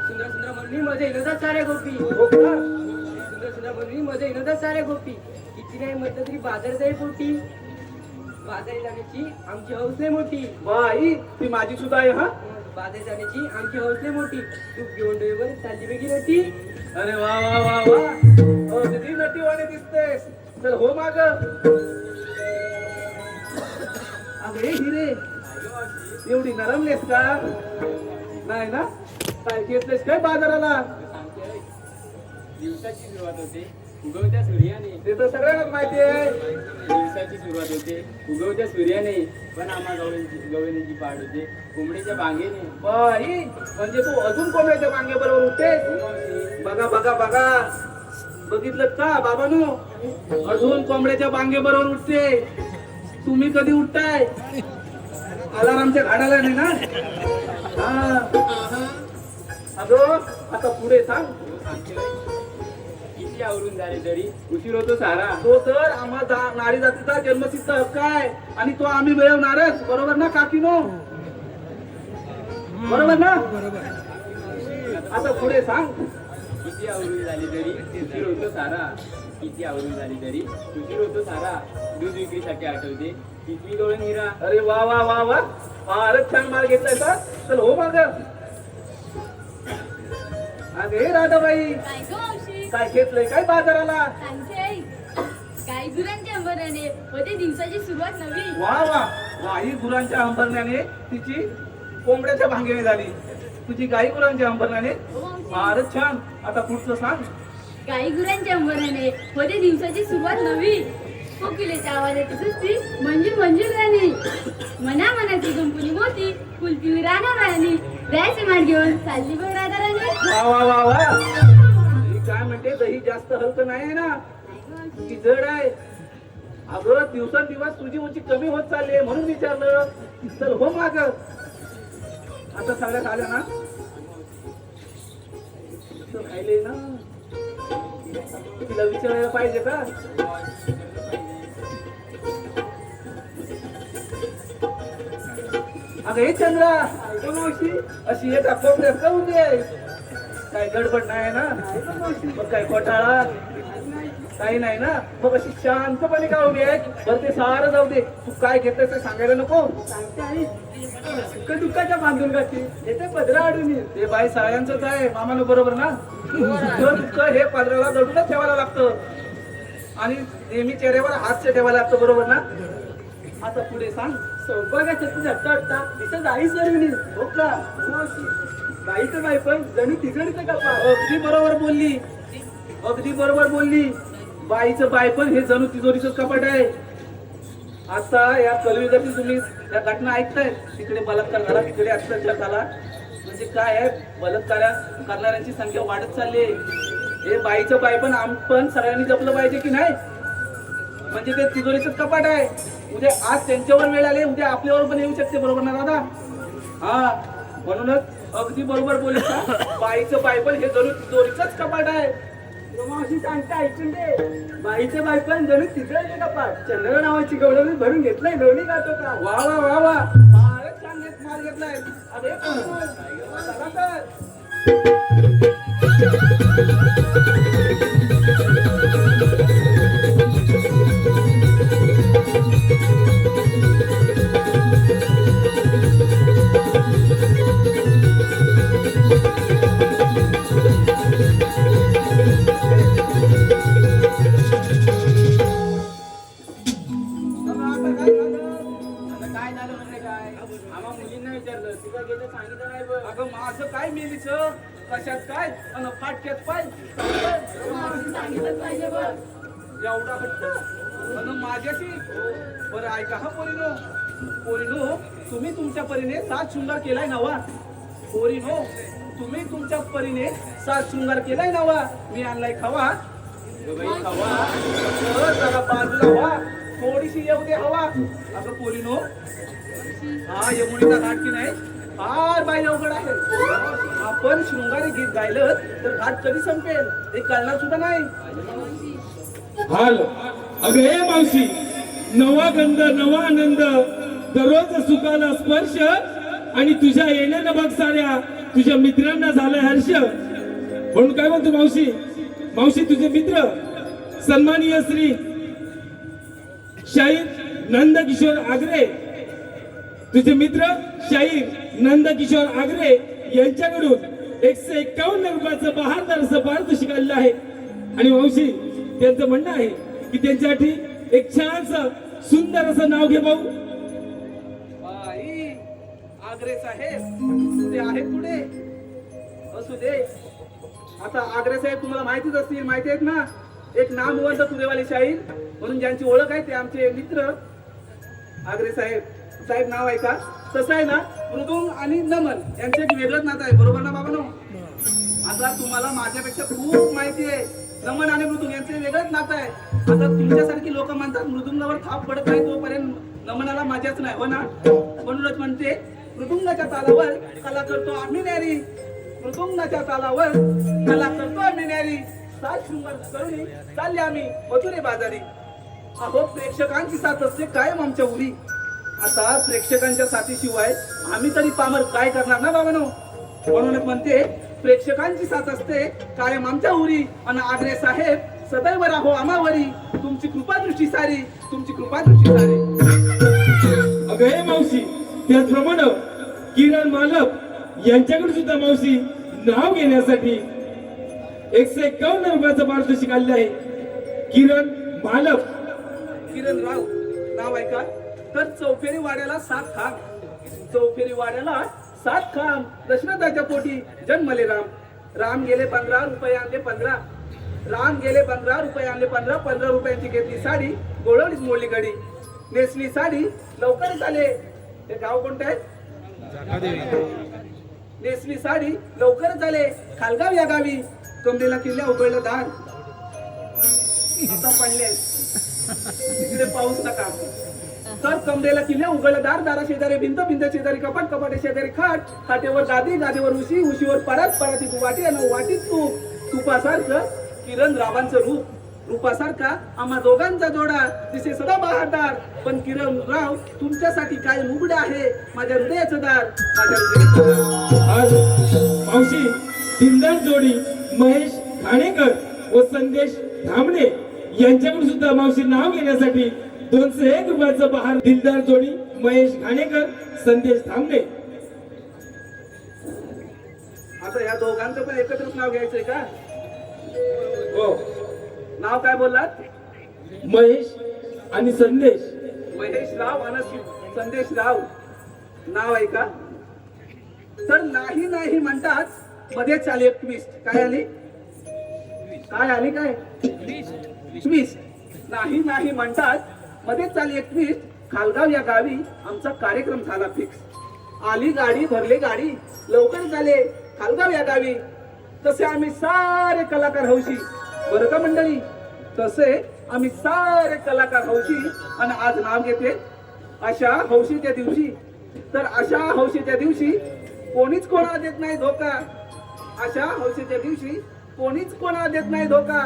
सुंदर सुंदर म्हणून मध्ये येणं साऱ्या गोपी. हो का? सुंदर सुंदर म्हणून मध्ये येणं साऱ्या गोपी. किती नाही म्हटलं तरी बाजार जाईल पोटी. बाजारी जाण्याची आमची हौसले मोठी. बाई, ती माझी सुद्धा आहे. हा, बाजारी जाण्याची आमची हौसले मोठी. तू घेऊन डोईवर चालली वेगळी नटी. अरे वा वा वा वा. हो, किती नटीवाणी दिसतेस. चल हो माग. अगं हे हिरे, एवढी नरमलेस का? नाही ना? काय घेतलेस काय बाजाराला? सांगते, दिवसाची सुरुवात होते उगवत्या सूर्याने. ते तर सगळ्यांनाच माहिती आहे. दिवसाची सुरुवात होते उगवत्या सूर्याने, पण आम्हा गवळणीची पाड होते कोंबडीच्या बांगेने. बाई, म्हणजे तू अजून कोणाच्या मागे बरोबर उठतेस? हो मावशी, बघा बघा बघा, बघितलं का बाबांनो? अजून कोंबड्याच्या बांगे बरोबर उठते. तुम्ही कधी उठताय? अलारामच्या घाडाला नाही ना? हा. अगं आता पुढे सांग. सांगते, किती आवरून झाले तरी उशीर होतो सारा. तो तर आम्हा नारी जातीचा जन्मसिद्ध हक्क आहे आणि तो आम्ही मिळवणारच. बरोबर ना काकीनो? बरोबर ना? आता पुढे सांग. किती आवरून झाली तरी उशीर होतो सारा. किती आवरून झाली तरी उशीर होतो सारा. दूध विक्रीसाठी आठवते किती डोळे निरा. अरे वा वा वा वा, फारच छान माल घेतलाय का? चल हो माग. अगे राधाबाई, काय गं मावशी? काय घेतलंय काय बाजाराला? सांगते आई. गाई गुरांच्या अंबराने होते दिवसाची सुरुवात नवी. वा वा, गाई गुरांच्या अंबरण्याने तिची कोंबड्याच्या भांगेने झाली. तुझी गाई गुरांच्या अंबरण्याने. हो मावशी. फारच छान. आता पुढचं सांग. गाई गुरांच्या अंबराने होते दिवसाची सुरुवात नवी. कोकिलेच्या आवाजाची सुस्ती मंजूर मंजूर राणी. मना मनाची गुंपुली मोती कुलती राणा राणी. द्यायचे माठ घेऊन चालली बघ राधा राणी. वा वा वा वा. ही काय म्हणते, दही जास्त हलकं नाही आहे ना? ती जड आहे. अगं दिवसेंदिवस तुझी उंची कमी होत चालली आहे म्हणून विचारलं. चल हो माग. आता सगळ्यात आल्या ना? तर राहिले ना? तिला विचारायला पाहिजे का? अगं हे चंद्रा, ऐका मावशी, अशी एका कोपऱ्यात का उभी आहे? काय गडबड नाही ना? मग काय घोटाळा? काही नाही ना, मग अशी शांतपणे का उभी आहे? बरं ते सारं जाऊ दे, तू काय घेतलंस ते सांगायला नको. सांगते आई सुख दुःखाच्या बांधून घातली येते पदरा अडून ये. ते बाई सगळ्यांचंच आहे मामानं, बरोबर ना? सुख दुःख हे पदराला दडूनच ठेवायला लागतं आणि नेहमी चेहऱ्यावर हास्य ठेवायला लागतं, बरोबर ना? आता पुढे सांग. सौभाग्याच्या तू झटका वाटता तिथं आई सरविणी हो का? बाईचं बाई पण जणू तिजोरीचं कपा. अगदी बरोबर बोलली, अगदी बरोबर बोलली. बाईचं बाई पण हे जणू तिजोरीचंच कपाट आहे. आता या कलियुगातील तुम्ही या घटना ऐकताय, तिकडे बलात्कार झाला, तिकडे अत्याचार झाला. म्हणजे काय आहे, बलात्कार करणाऱ्यांची संख्या वाढत चालली आहे. हे बाईचं बाई पण आपण सगळ्यांनी जपलं पाहिजे की नाही? म्हणजे ते तिजोरीचंच कपाट आहे. उद्या आज त्यांच्यावर वेळ आले, उद्या आपल्यावर पण येऊ शकते, बरोबर ना दादा? हा, म्हणूनच अगदी बरोबर बोलले का? बाईचं बाई पण हे जणू तिजोरीचंच कपाट आहे. मावशी सांगते ऐकून दे. बाईचं बाई पण जणू तिजोरीचं कपाट. चंद्र नावाची गवळणी भरून घेतलंय लोणी गातो का. वा वा वा वा, फारच छान माल घेतलाय. अरे चला तर. काय झालं म्हणजे काय? आम्हा मुलींना विचारलं, तुझं गेलं सांगितलं नाही बघ. अगं माझं काय मेलीचं, कशात काय अन फाटक्यात पाय. सांगितलंच पाहिजे बघ. एवढा हट्ट अन माझ्याशी. बरं ऐका हा पोरीनो, पोरीनो तुम्ही तुमच्या परीने सात शृंगार केलाय नवा. पोरीनो तुम्ही तुमच्या परीने सात शृंगार केलाय नवा. मी आणलाय खवा. खवा जरा बाजूला व्हा, थोडीशी येऊ दे हवा. अगं पोरीनो, हा यमुनेचा घाट की नाही फार बाई अवघड आहे. आपण शृंगारी गीत गायलं तर घाट कधी संपेल हे कळणार सुद्धा नाही. हाल अगं हे मावशी, नवा गंध नवा आनंद, दररोज सुखाला स्पर्श आणि तुझ्या येण्यानं बघ साऱ्या तुझ्या मित्रांना झालं हर्ष. म्हणून काय म्हणतो मावशी, मावशी तुझे मित्र सन्माननीय श्री शाहीर नंदकिशोर आगरे, तुझे मित्र शाहीर नंदकिशोर आगरे यांच्याकडून 151 रुपयाचं बहारदार असं पारितोषिक आलेलं आहे. आणि मावशी त्यांचं म्हणणं आहे की त्यांच्यासाठी एक छानसं सुंदर असं नाव घे भाऊ. बाई आग्रे साहेब ते आहेत पुढे, असू दे. आता आग्रे साहेब तुम्हाला माहितीच असतील, माहिती आहेत ना, एक नामवंत तुरेवाले शाहीर म्हणून ज्यांची ओळख आहे ते आमचे मित्र आग्रे साहेब. साहेब नाव आहे का? तसं आहे ना, मृदुंग आणि नमन यांचं एक वेगळंच नातं आहे, बरोबर ना बाबांनो? आता तुम्हाला माझ्यापेक्षा खूप माहिती आहे, नमन आणि मृदुंग यांचं वेगळंच नातं आहे. आता तुमच्यासारखी लोक म्हणतात मृदुंगावर थाप पडत नाही तोपर्यंत नमनाला मजाच नाही, हो ना? म्हणूनच म्हणते मृदुंगाच्या तालावर कला करतो आम्ही न्यारी, मृदुंगाच्या तालावर कला करतो आम्ही न्यारी. सात शृंगार करून चालले आम्ही मथुरे बाजारी. अहो प्रेक्षकांची साथ असते कायम आमच्या उरी. आता प्रेक्षकांच्या साथीशिवाय आम्ही तरी पामर काय करणार ना बाबांनो? म्हणूनच म्हणते प्रेक्षकांची साथ असते कायम आमच्या उरी. आणि आग्रे साहेब सदैव राहो आम्हावरी, तुमची कृपा दृष्टी सारी, तुमची कृपा दृष्टी सारी. अगं हे मावशी, त्याचप्रमाणे किरण मालक यांच्याकडे सुद्धा मावशी नाव घेण्यासाठी 151 रुपयाचं पारितोषिक आलेलं आहे. किरण मालक, किरण राव नाव आहे का? तर चौफेरी वाड्याला 7 खांब, चौफेरी वाड्याला 7 खांब. दशरथाच्या पोटी जन्मले राम. राम गेले 15 रुपये आणले 15, राम गेले 15 रुपये आणले 15. 15 रुपयांची घेतली साडी, गोळवलीच मोडली गडी. नेसली साडी लवकरच आले. हे गाव कोणतं आहे? नेसली साडी लवकरच आले खालगाव या गावी. कमरेला किल्ल्या उघडलं दार. आता पडले तिकडे पाऊस नका. तर कमरेला किल्ल्या उघडलं दार. दारा शेजारी भिंत, भिंत शेजारी कपाट, कपाटे शेजारी खाट, खाटेवर गादी, गादीवर उशी, उशीवर परात, परातीत वाटी आणि वाटीत तूप. तुपासारखं किरण रावांचं रूप, रूपासारखा आम्हा दोघांचा जोडा, दिसे सदा बहारदार. पण किरण राव तुमच्यासाठी काय उघडे आहे माझ्या हृदयाचं दार, माझ्या हृदयाचं दार. आज मावशी दिलदार जोडी महेश ठाणेकर व संदेश धामणे यांच्याकडून सुद्धा मावशी नाव घेण्यासाठी 201 रुपयाचं बहार दिलदार जोडी महेश घाणेकर संदेश थांबणे. आता या दोघांचं पण एकत्रच नाव घ्यायचंय का? हो, नाव काय बोललात? महेश आणि संदेश. महेश राव आणि संदेश राव नाव आहे का? तर नाही नाही म्हणतात मध्येच आली एक ट्विस्ट. काय आली? काय आली? काय ट्विस्ट? नाही नाही म्हणतात मध्येच आली एक ट्विस्ट. खालगाव या गावी आमचा कार्यक्रम झाला फिक्स. आली गाडी भरली गाडी लवकर झाले खालगाव या गावी. तसे आम्ही सारे कलाकार हौशी बरं का मंडळी. तसे आम्ही सारे कलाकार हौशी आणि आज नाव घेते अशा हौशीच्या दिवशी. तर अशा हौशीच्या दिवशी कोणीच कोणाला देत नाही धोका. अशा हौशीच्या दिवशी कोणीच कोणाला देत नाही धोका.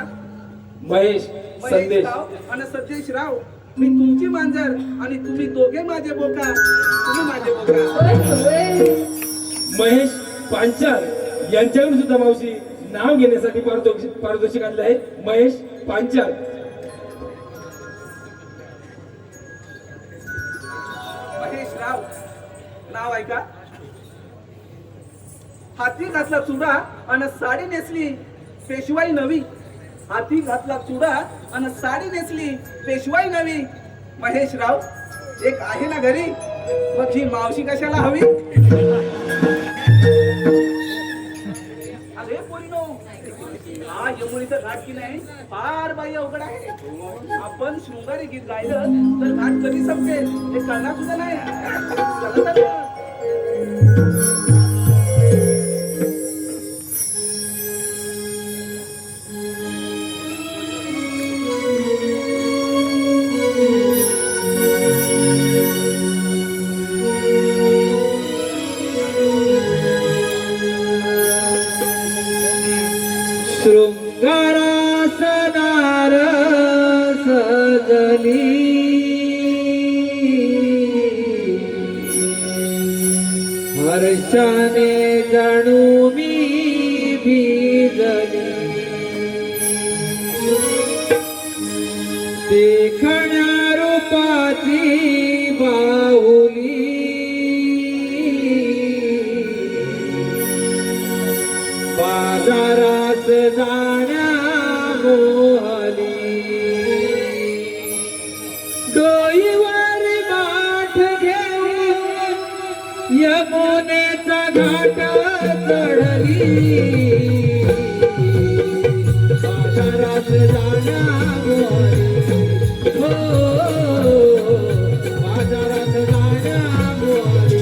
महेश महेश संदेश. राव आणि सतीश राव मी तुमची मांजर आणि तुम्ही दोघे माझे बोका. तुम्ही माझे बोका. होय होय. महेश पांचाळ यांच्याकडून सुद्धा मावशी नाव घेण्यासाठी पारितोषिक आणलं आहे. महेश पांचाळ. महेश राव नाव ऐका. हाती घातला चुडा आणि साडी नेसली पेशवाई नवी. हाती घातला चुडा आणि साडी नेसली पेशवाई नवी. महेश राव एक आहे ना घरी मग ही मावशी कशाला हवी? अरे पोरीनो हा यमुनीचा घाट की नाही फार बाई अवघड आहे. आपण शृंगारी गीत गायलं तर घाट कधी संपेल हे कळणार सुद्धा नाही. चला तर. शृंगारा सदार सजली हर्षाने जाणू मी भिजली. देखण्या रूपाची बाहुली बाजारात जाण्या मोहली. डोईवर गाठ घेऊन यमुनेचा घाट चढली. बाजारात जाण्या मोहली. हो बाजारात जाण्या मोहली.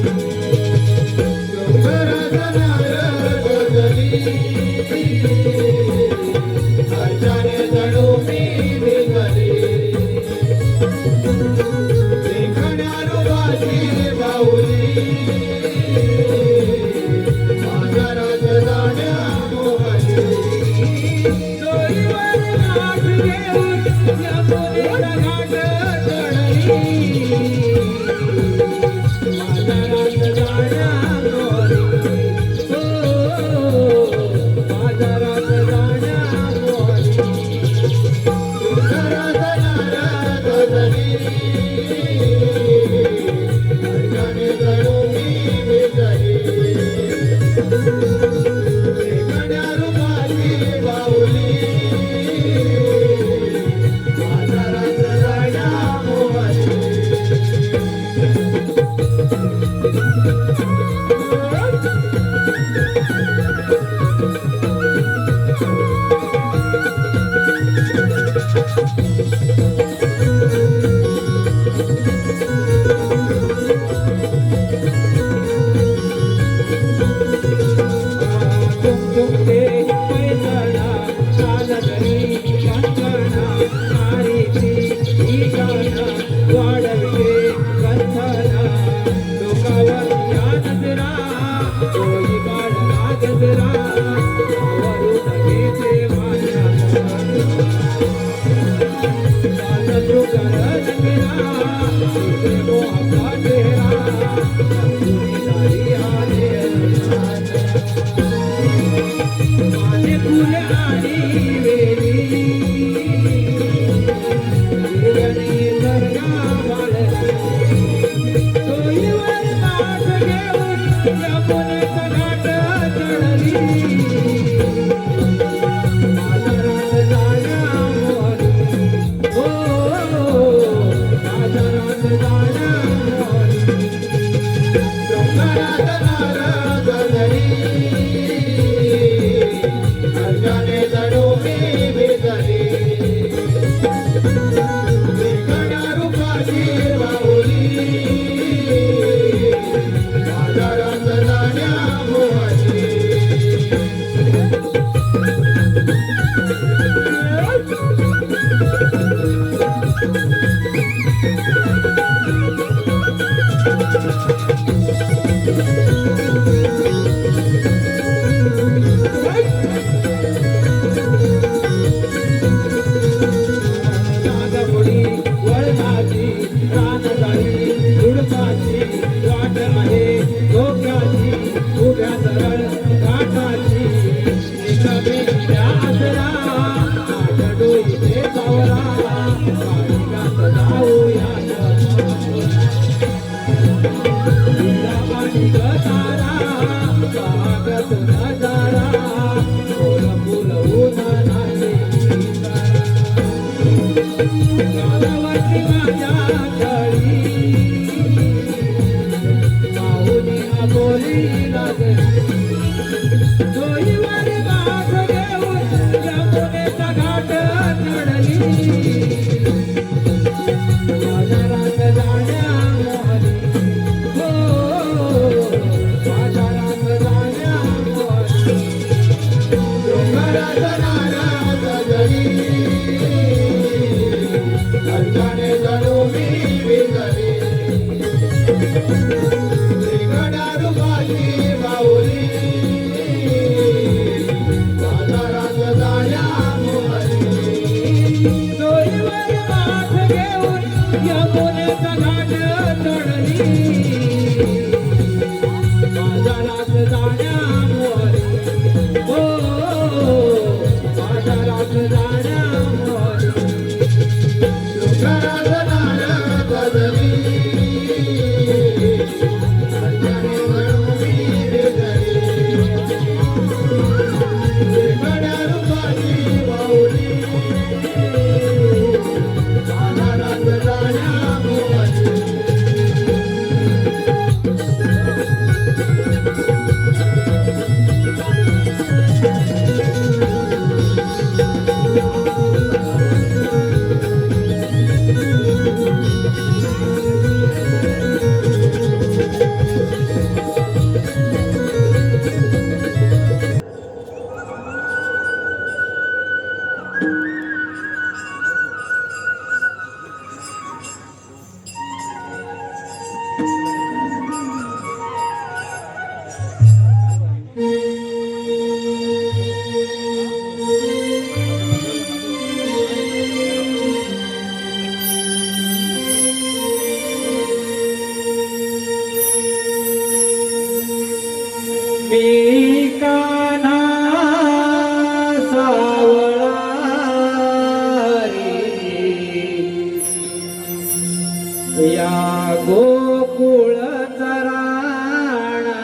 गोकुळ चराणा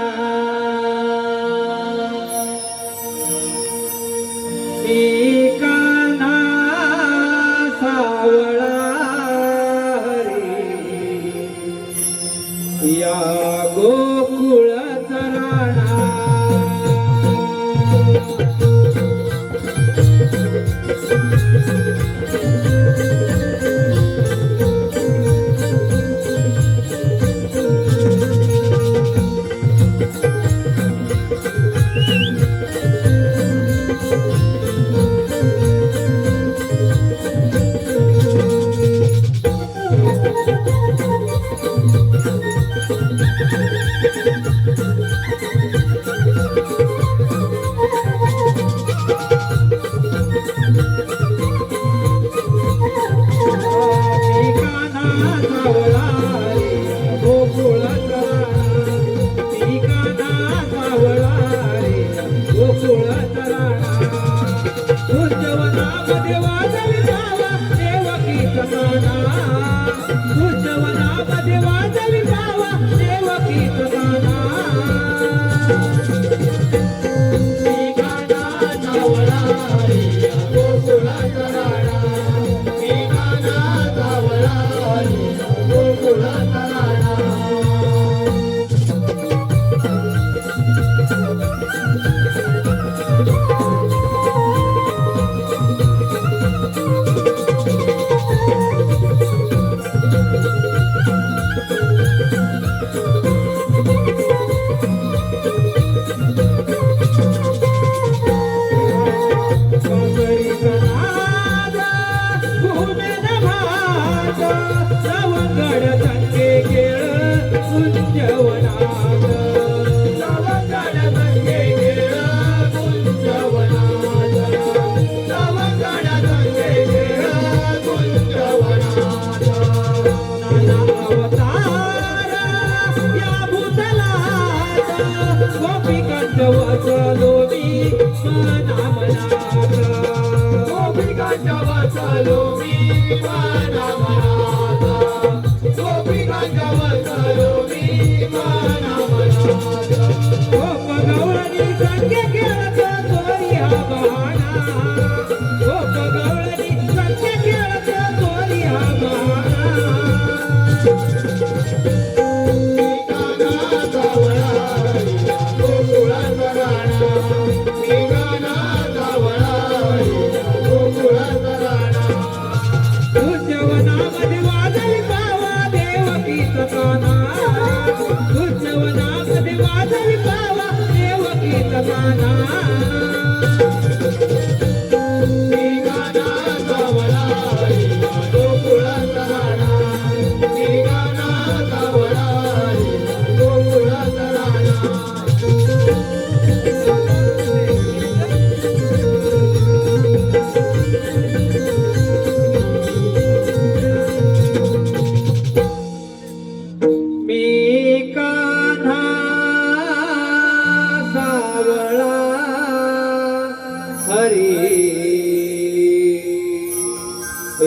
कान्हा सावळा रे या गोकुळ चराणा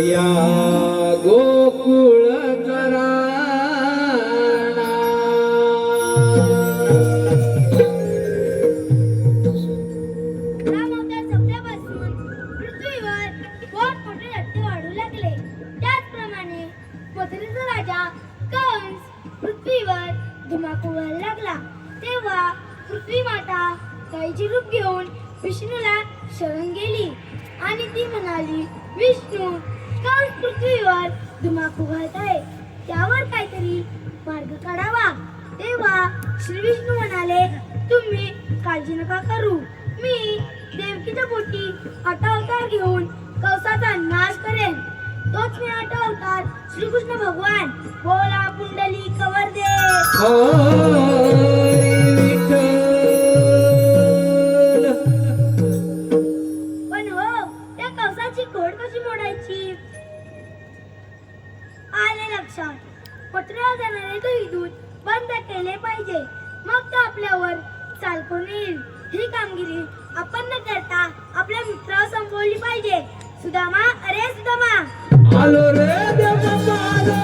या गोकुळ कराणा राम अवतार संपल्यापासून पृथ्वीवर मोठमोठे हत्ती वाढू लागले. त्याचप्रमाणे मथुरेचा राजा कंस पृथ्वीवर धुमाकूळ व्हायला लागला. तेव्हा पृथ्वी माता गायीचे रूप घेऊन विष्णूला शरण गेली आणि ती म्हणाली, विष्णू, कंस पृथ्वीवर धुमाकूळ घालत आहे, त्यावर काहीतरी मार्ग काढावा. तेव्हा श्री विष्णू म्हणाले, तुम्ही काळजी नका करू, मी देवकीच्या पोटी 8 अवतार घेऊन कंसाचा नाश करेन. तोच मी 8 अवतार श्रीकृष्ण भगवान. बोला पुंडली कवरदे. पण हो, त्या कंसाची खोड कशी मोडायची? आले लक्षात. पत्र्यावर जाणारे दूध बंद केले पाहिजे, मग तो आपल्यावर चालकून येईल. ही कामगिरी आपण न करता आपल्या मित्रावर संपवली पाहिजे. सुदामा, अरे सुदामा, आलो रे देव आलो.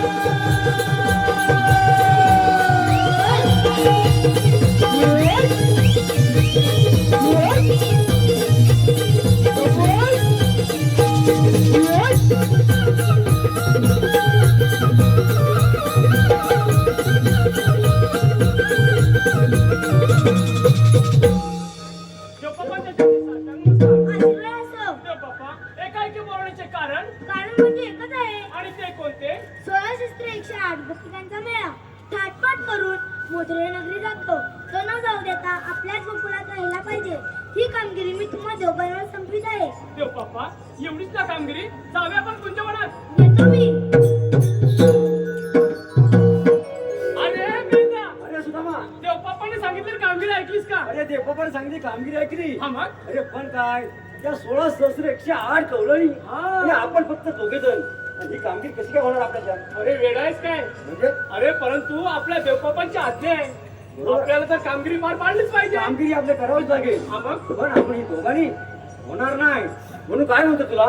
आशीर्वाद असो. एकाएकी बोलण्याचे कारण कारण म्हणजे एकच आहे. आणि ते कोणते? 16 शस्त्र 108 भक्तिकांचा मेळा थाटपाट करून मथुरे नगरी जातो. तो न जाऊ देता आपल्याच गोकुळात राहिला पाहिजे. ही कामगिरी मी तुम्हा दोघांवर संपवित आहे. देव बाप्पा, एवढीच ना कामगिरी? जाऊया आपण कुंजवनात. येतो मी. अरे मीरा, अरे सुदामा, देव बाप्पाने सांगितलेली कामगिरी ऐकलीस का? अरे देवबापाने सांगितली कामगिरी ऐकली. हा मग अरे पण काय, त्या 16 सहस्र 108 कवळणी आणि आपण फक्त 2 जण. आणि ही कामगिरी कशी काय होणार आपल्याच्या? अरे वेडा आहेस काय? म्हणजे अरे परंतु आपल्या देवबापांची आज्ञा आहे, बरोबर. आपल्याला तर कामगिरी पार पाडलीच पाहिजे. कामगिरी आपल्या करावीच लागेल. हा मग पण आपण ही दोघांनी होणार नाही म्हणून काय म्हणतो तुला?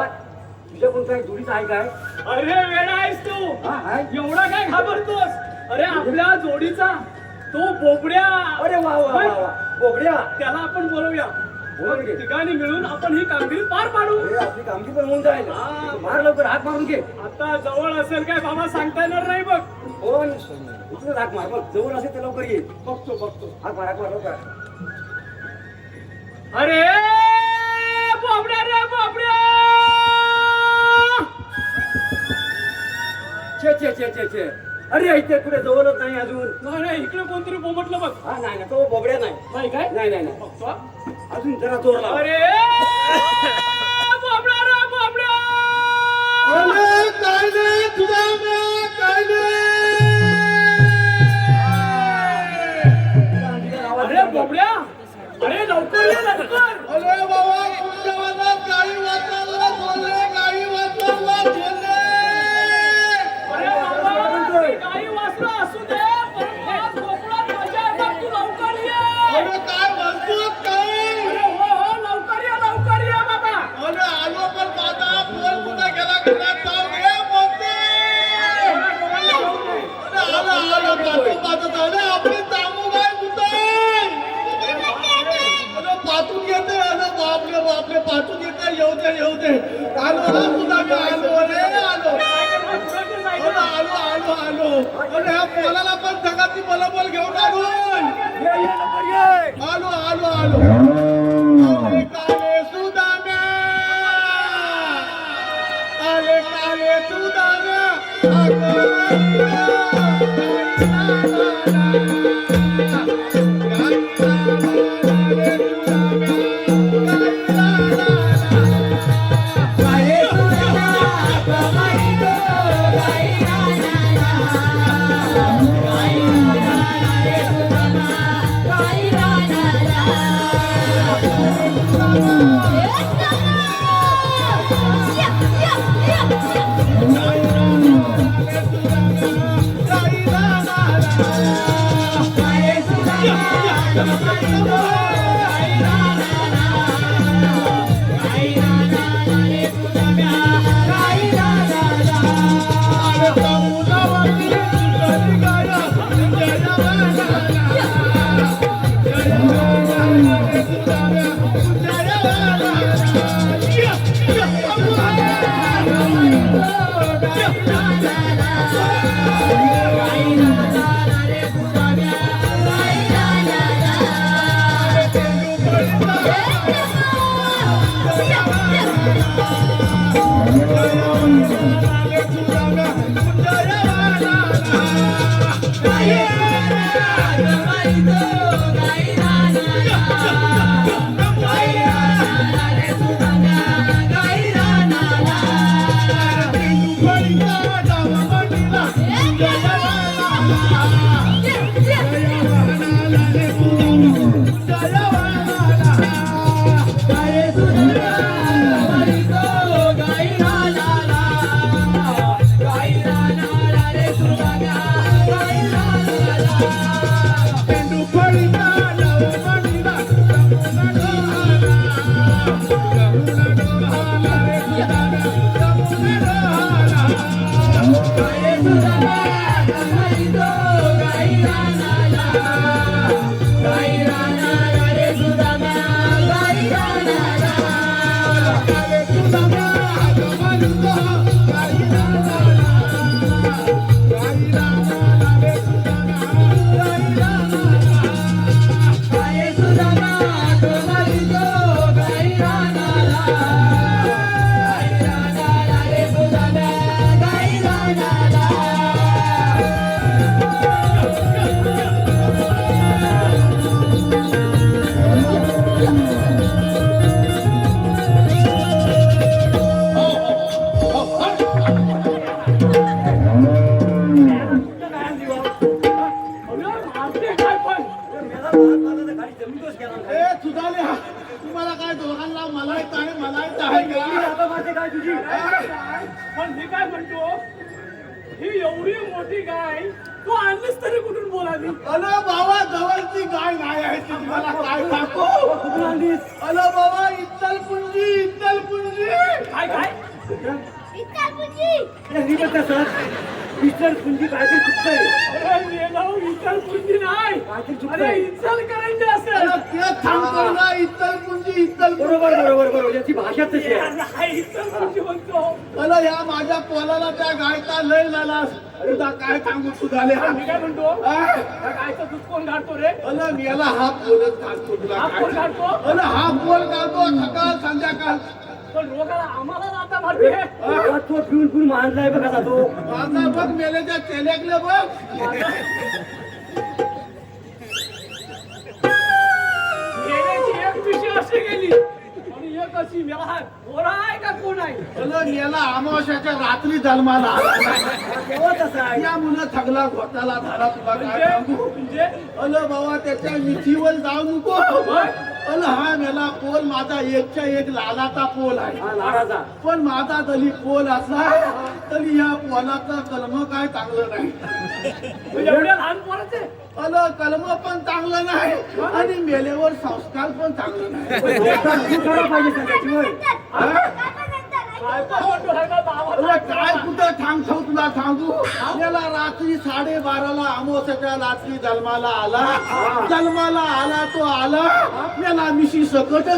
तुझ्या कोण काही जोडीच आहे काय? अरे वेडा आहेस तू. हा आहे. एवढा काय घाबरतोस? अरे आपल्या जोडीचा तो बोबड्या. अरे वा वा वा वा, बोबड्या. त्याला आपण बोलवूया. बोलवून घे. ठिकाणी मिळून आपण ही कामगिरी पार पाडू. अरे आपली कामगिरी पण होऊन जाईल. हा. मार लवकर, हात मारून घे. आता जवळ असेल काय बाबा सांगता येणार नाही बघ. कोण उचलून हात मार. मग जवळ असेल तर लवकर ये. बघतो बघतो. हात मार, हात मार लवकर. अरे बोबड्या रे बोबड्या. छे छे छे छे छे. अरे इथे कुठे जवळच नाही अजून. नाही नाही, इकडे कोणतरी बोमटलं बघ. हा नाही नाही, तो बोबड्या नाही. नाही काय? नाही नाही नाही, बघतो. अजून जरा जोर लाव. अरे बोबड्या रे बोबड्या. अरे काय नाही तुझा, काय अरे बोबड्या, अरे लवकर ये लवकर. अरे बाबा, कुंजवनात गाडी वाचवला, बोलले गाडी वाचवला, बोलले. अरे बाबा, ती गाई वासरं असू दे, पण आज गोकुळात मजा येतात. तू लवकर ये. अरे काय म्हणतो काय? अरे हो लवकर ये बाबा. अरे आलो पण माझा फोन कुठे गेला घरात जाऊ घे बोलते. अरे आलो पाठू झाले आपली तामू काय कुठे? अरे पाठून येते. अरे बापरे पाठून येते. येऊ दे. आलो तुझा मी आलो रे आलो. आलो. अरे ह्या पोलाला पण जगाची बलबल घेऊन आलो. आलो. अरे काले सुदाम्या. Bye. तुम्हाला काय दोघांना मला येत आहे मला येत आहे का काय तुझी पण मी काय म्हणतो ही एवढी मोठी गाय तू आणलीस तरी कुठून बोलावी? अरे बाबा जवळची गाय नाही आहे ती तुम्हाला काय सांगू कुठून आणलीस अरे बाबा इत्तलपुंजी काय काय सर विचार पुंजी काहीतरी चुकतंय अरे मेलाव इचल पुंजी नाही काहीतरी अरे चुकतंय इचल करायचे असेल अरे ते थांबतो ना इत्तलपुंजी बरोबर याची भाषा तशी आहे नाही इचल पुंजी म्हणतो अरे ह्या माझ्या पोलाला त्या गायचा लय झाला तुझा काय सांगू तुझाले मी काय म्हणतो त्या गायचं दूध कोण घालतो रे? अरे मेला हा पोलच घालतो तुला हा काय कोण घालतो? अरे हा पोल घालतो सकाळ संध्याकाळ पण रोगाला आम्हाला आता मारते तो पिऊन मानलाय बघा आता तो माझा बघ मेलेच्या चेलेकले बघ येण्याची एक पिशवी अशी गेली आणि एक अशी मेला हा गोरा आहे का कोण आहे? अरे मेला अमावस्याच्या रात्री जन्माला आला. तेव्हा तसं आहे या मुलं थगला घोटाला झाला तुला काय सांगू म्हणजे अरे बाबा त्याच्या मिठीवर जाऊ नको अरे हा मेला पोल माझा एकच्या एक लालाचा पोल आहे हा लाडाचा पण माझा जरी पोल असला तरी या पोलाचा कलम काय चांगलं नाही म्हणजे एवढ्या लहान पोराचे अरे कलम पण चांगलं नाही आणि मेलेवर संस्कार पण चांगलं नाही पाहिजे सांगायची होय. काय पण म्हणतो आहे का गावाला? अरे काय कुठं सांगतो तुला सांगू याला रात्री 12:30ला अमावस्याच्या रात्री जन्माला आला तो आला याला मिशी सकटच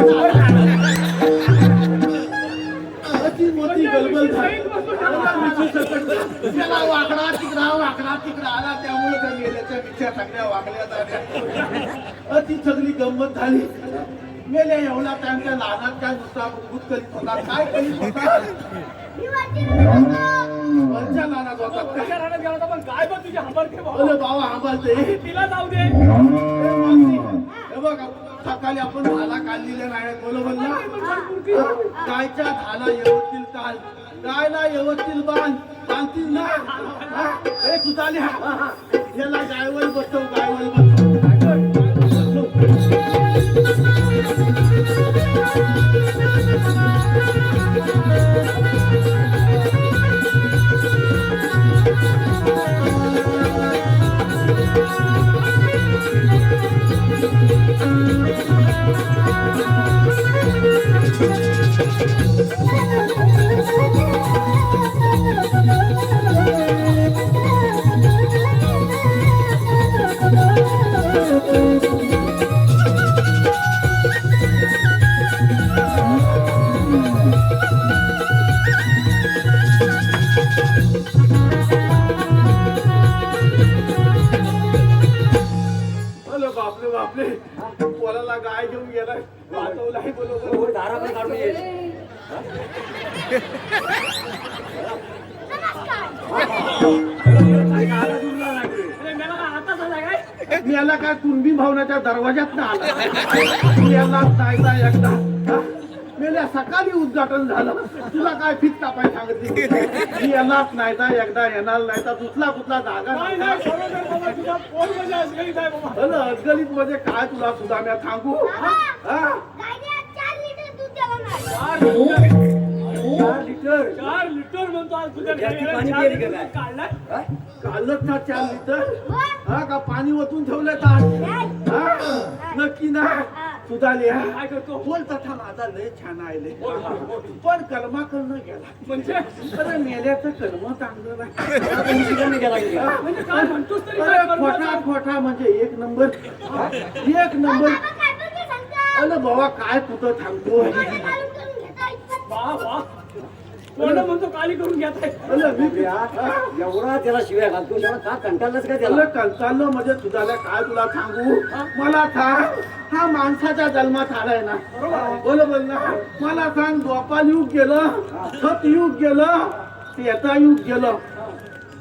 अति मोठी गलबल झाली मिशी सकट याला वाकडा तिकडा आला त्यामुळे त्या मेल्याच्या मिठ्या सगळ्या वाकड्या झाल्या अति सगळी गंमत झाली मेल्या एवढा त्यांच्या लहानात काय नुसता भूत करीत होता काय करीत होता वरच्या लहानात होता त्याच्या रानात गेला होता, पण काय बघ तुझी हंबरते अरे बाबा आंबालते तिला जाऊ दे हे बघ सकाळी आपण धाला काढलेल्या नाही बरोबर ना गायच्या धाला येवतील काल गायला येवतील बांधतील ना हे तुझाले याला गायवर बसतो बापरे पोलाला गाय घेऊन गेलाय वाचवलाय बरोबर दारा पण काढून ये अरे मला काय आता झाला काय मी याला काय कुणबी भवनाच्या दरवाज्यात ना आला मी याला जायचा एकदा हा? मेल्या सकाळी उद्घाटन झालं तुला काय फीत कापाय सांगितली मी येणारच नाही तर एकदा येणार नाही तर दुसरा कुठला जागा नाही नाही. नाही खरोखर बाबा तुझा पोट म्हणजे असगळीत आहे बाबा अरे अडगळीत म्हणजे काय तुला सुद्धा मी सांगू हा? गायने 4 लिटर दूध दिलं नाही. 4 लिटर 4 लिटर म्हणतो आज तुझ्या जास्ती घरी पाणी 4 पिली का लिटर काय? दूध काढलाय कालच ना 4 लिटर हो? हा का पाणी ओतून ठेवलं का नाही. हा? नक्की ना सुद्धा लिहा काय करतो बोल तथा माझा लय छान आले बोल, बोल. पण कर्मा करणं गेला म्हणजे अरे मेल्याचं कर्म चांगलं नाही म्हणजे काय म्हणतोस तरी काय अरे करणार? खोटा खोटा म्हणजे एक नंबर एक नंबर बाबा काय पण ते सांगता. अरे बाबा काय कुठं थांबतो माझं काढून करून घेता इतपत. वा वा कोण म्हणतो काली करून घेत आहे अरे मी एवढा त्याला शिव्या घालतो तेव्हा का कंटाळलंच काय त्याला अरे कंचाललो म्हणजे तुझ्याला काय तुला सांगू मला सांग हा माणसाच्या जन्मात आलाय ना बरोबर ना मला सांग द्वापार युग गेलं सत युग गेलं त्रेता युग गेलं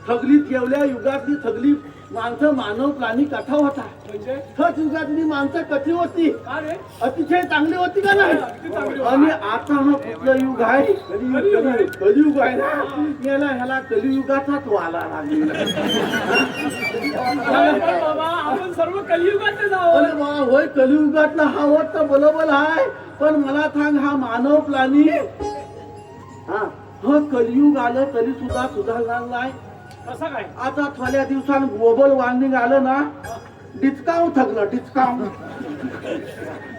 सगळी ठेवल्या युगातली सगळी माणसं मानव प्राणी कथा होता म्हणजे सत युगातली माणसं कशी होती का रे अतिशय चांगली होती का नाही अगदी चांगली होती. आणि आता हा कुठलं युग आहे कलियुग आहे ना ह्याला कलियुगाचाच वाला लागला अरे पण बाबा आपण सर्व कलियुगातले जाऊ अरे बा होय कलियुगातला हा होत तर बरोबर आहे पण मला सांग हा मानव प्राणी हा कलियुग आलं तरी सुद्धा सुधारणार नाही कसं काय आता थोड्या दिवसांत ग्लोबल वॉर्मिंग आलं ना डिस्काउंट थकलं डिस्काउंट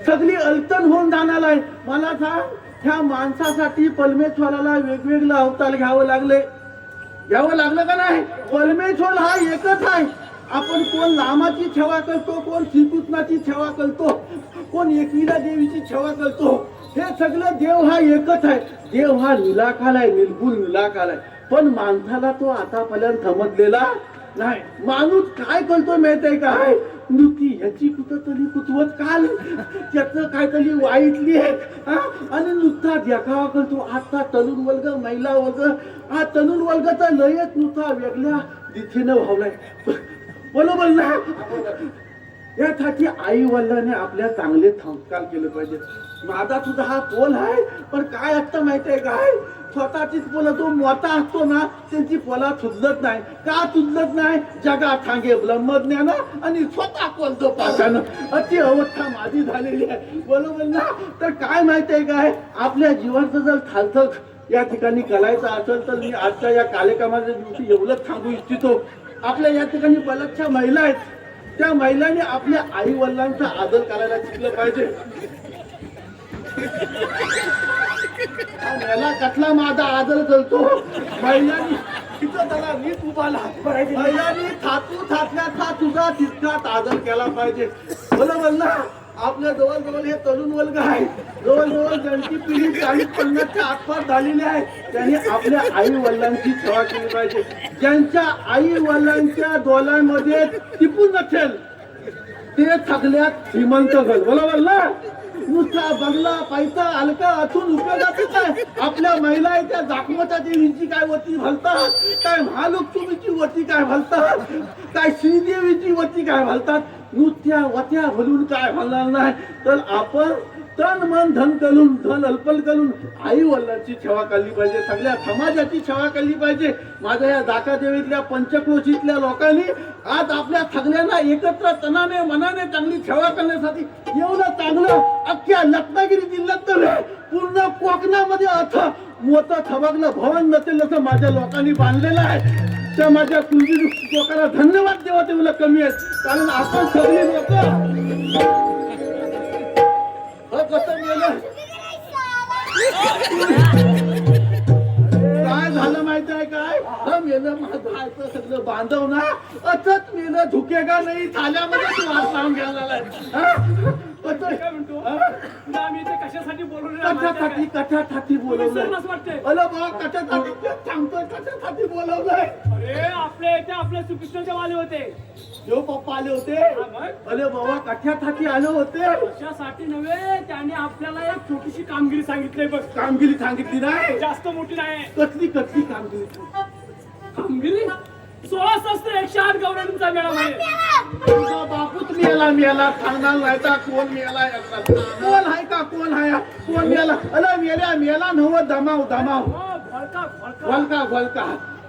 सगळी अडचण होऊन जाणार आहे मला सांग ह्या माणसासाठी परमेश्वराला वेगवेगळं अवतार घ्यावं लागलं का नाही परमेश्वर हा एकच आहे आपण कोण रामाची सेवा करतो कोण श्रीकृष्णाची सेवा करतो कोण एकविरा देवीची सेवा करतो हे सगळं देव हा एकच आहे देव हा निराकार आहे निर्गुण निराकार आहे पण माणसाला तो आतापर्यंत समजलेला नाही माणूस काय करतो माहितीये काय नुसती ह्याची कुठंतरी कुतवत काल त्याचं काहीतरी वाईटली आहे आणि नुसता देखावा करतो आता तरुण वर्ग महिला वर्ग हा तरुण वर्ग तर लयच नुसता वेगळ्या दिशेनं व्हावलाय बरोबर ना यासाठी आई वडिलांनी आपल्या चांगले संस्कार केले पाहिजे माझा सुद्धा हा पोल आहे पण काय असतं माहितीये काय स्वतःचीच पोला जो मोठा असतो ना त्यांची पोला सुधलत नाही का सुधलत नाही जगात सांगे ब्रह्मज्ञान आणि स्वतः बोलतो पाठानं अशी अवस्था माझी झालेली आहे बरोबर ना तर काय माहितीये काय आपल्या जीवाचं जर सार्थक या ठिकाणी करायचं असेल तर मी आजच्या या कार्यक्रमाच्या दिवशी एवढंच सांगू इच्छितो आपल्या या ठिकाणी बऱ्याचशा महिला आहेत त्या महिलांनी आपल्या आई वडिलांचा आदर करायला शिकलं पाहिजे याला कसला माझा आदर करतो महिलांनी तिथं त्याला नीट उभाला महिलांनी थाटल्या तुझा तितकाच आदर केला पाहिजे बरोबर ना आपल्या जवळजवळ हे तरुण वर्ग आहे जवळजवळ ज्यांची पिढी 40-50च्या आसपास झालेली आहे त्यांनी आपल्या आई वडिलांची सेवा केली पाहिजे ज्यांच्या आई वडिलांच्या डोळ्यामध्ये टिपून नसेल ते सगळ्यात श्रीमंत घर बरोबर ना नुसता बंगला पैसा हलका असून उपयोगातच आहे आपल्या महिला त्या दाखवता देवीची काय वती घालतात काय महालक्ष्मीची वती काय घालतात काय श्रीदेवीची वती काय घालतात नुसत्या वत्या घालून काय घालणार नाही तर आपण तन मन धन करून धन अल्पल करून आई वडिलांची सेवा केली पाहिजे सगळ्या समाजाची सेवा केली पाहिजे माझ्या या दाकादेवीतल्या पंचक्रोशीतल्या लोकांनी आज आपल्या सगळ्यांना एकत्र तनाने मनाने चांगली सेवा करण्यासाठी एवढं चांगलं अख्ख्या रत्नागिरी जिल्ह्यात नव्हे पूर्ण कोकणामध्ये मोठं थबकलं भवन नसेल असं माझ्या लोकांनी बांधलेलं आहे त्या माझ्या कुलजी लोकांना धन्यवाद देवा तेवढं कमी आहेत कारण आपण सगळी लोक कसं गेलं काय झालं माहिती आहे काय मेलं माझं सगळं बांधव ना असंच मेलं झुकेगा नाही थाल्यामध्ये वाट लावून घ्यायला काय म्हणतो हा? तुला आम्ही इथे कशासाठी बोलवलं कशासाठी कशासाठी बोलवलंय वाटतंय अरे बाबा कशासाठी सांगतोय कशासाठी बोलवलंय अरे आपल्या इथे आपल्या श्रीकृष्णाचे वाले होते देव पप्पा आले होते मग? अरे बाबा कशासाठी आले होते कशासाठी नव्हे त्याने आपल्याला एक छोटीशी कामगिरी सांगितली बघ कामगिरी सांगितली नाही जास्त मोठी नाही कसली कसली कामगिरी कामगिरी 16 शस्त्र 108 गौरांचा मेळा म्हणे तुझा बापूच मेला सांगणार नाही का कोण मेला यातला? कोण आहे का कोण आहे कोण मेला अरे मेला नव दमाव भलका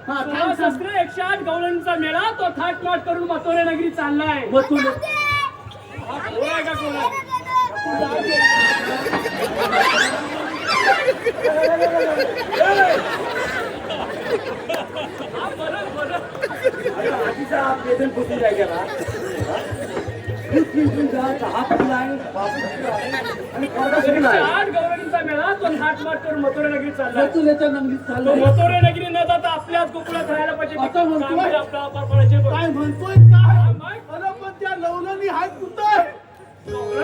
हा सांग, सांग. शस्त्र 108 गौरांचा मेळा तो थाटमाट करून मथुरा नगरी चाललाय मग तू हा कोण आहे का कोण आहे? हा, बरं, बरं. आठ गौरांचा मेळा तो थाटमाट करून मथुरा नगरी चाललाय तुझ्याच्या नंगलीत तो चाललंय मथुरा नगरी न जाता आपल्याच गोकुळात राहायला पाहिजे आता म्हणतोय? कामगिरी आपला पार पाडायचे बघ. काय म्हणतोय काय मग? अरे पण त्या लवलनी हात कुठं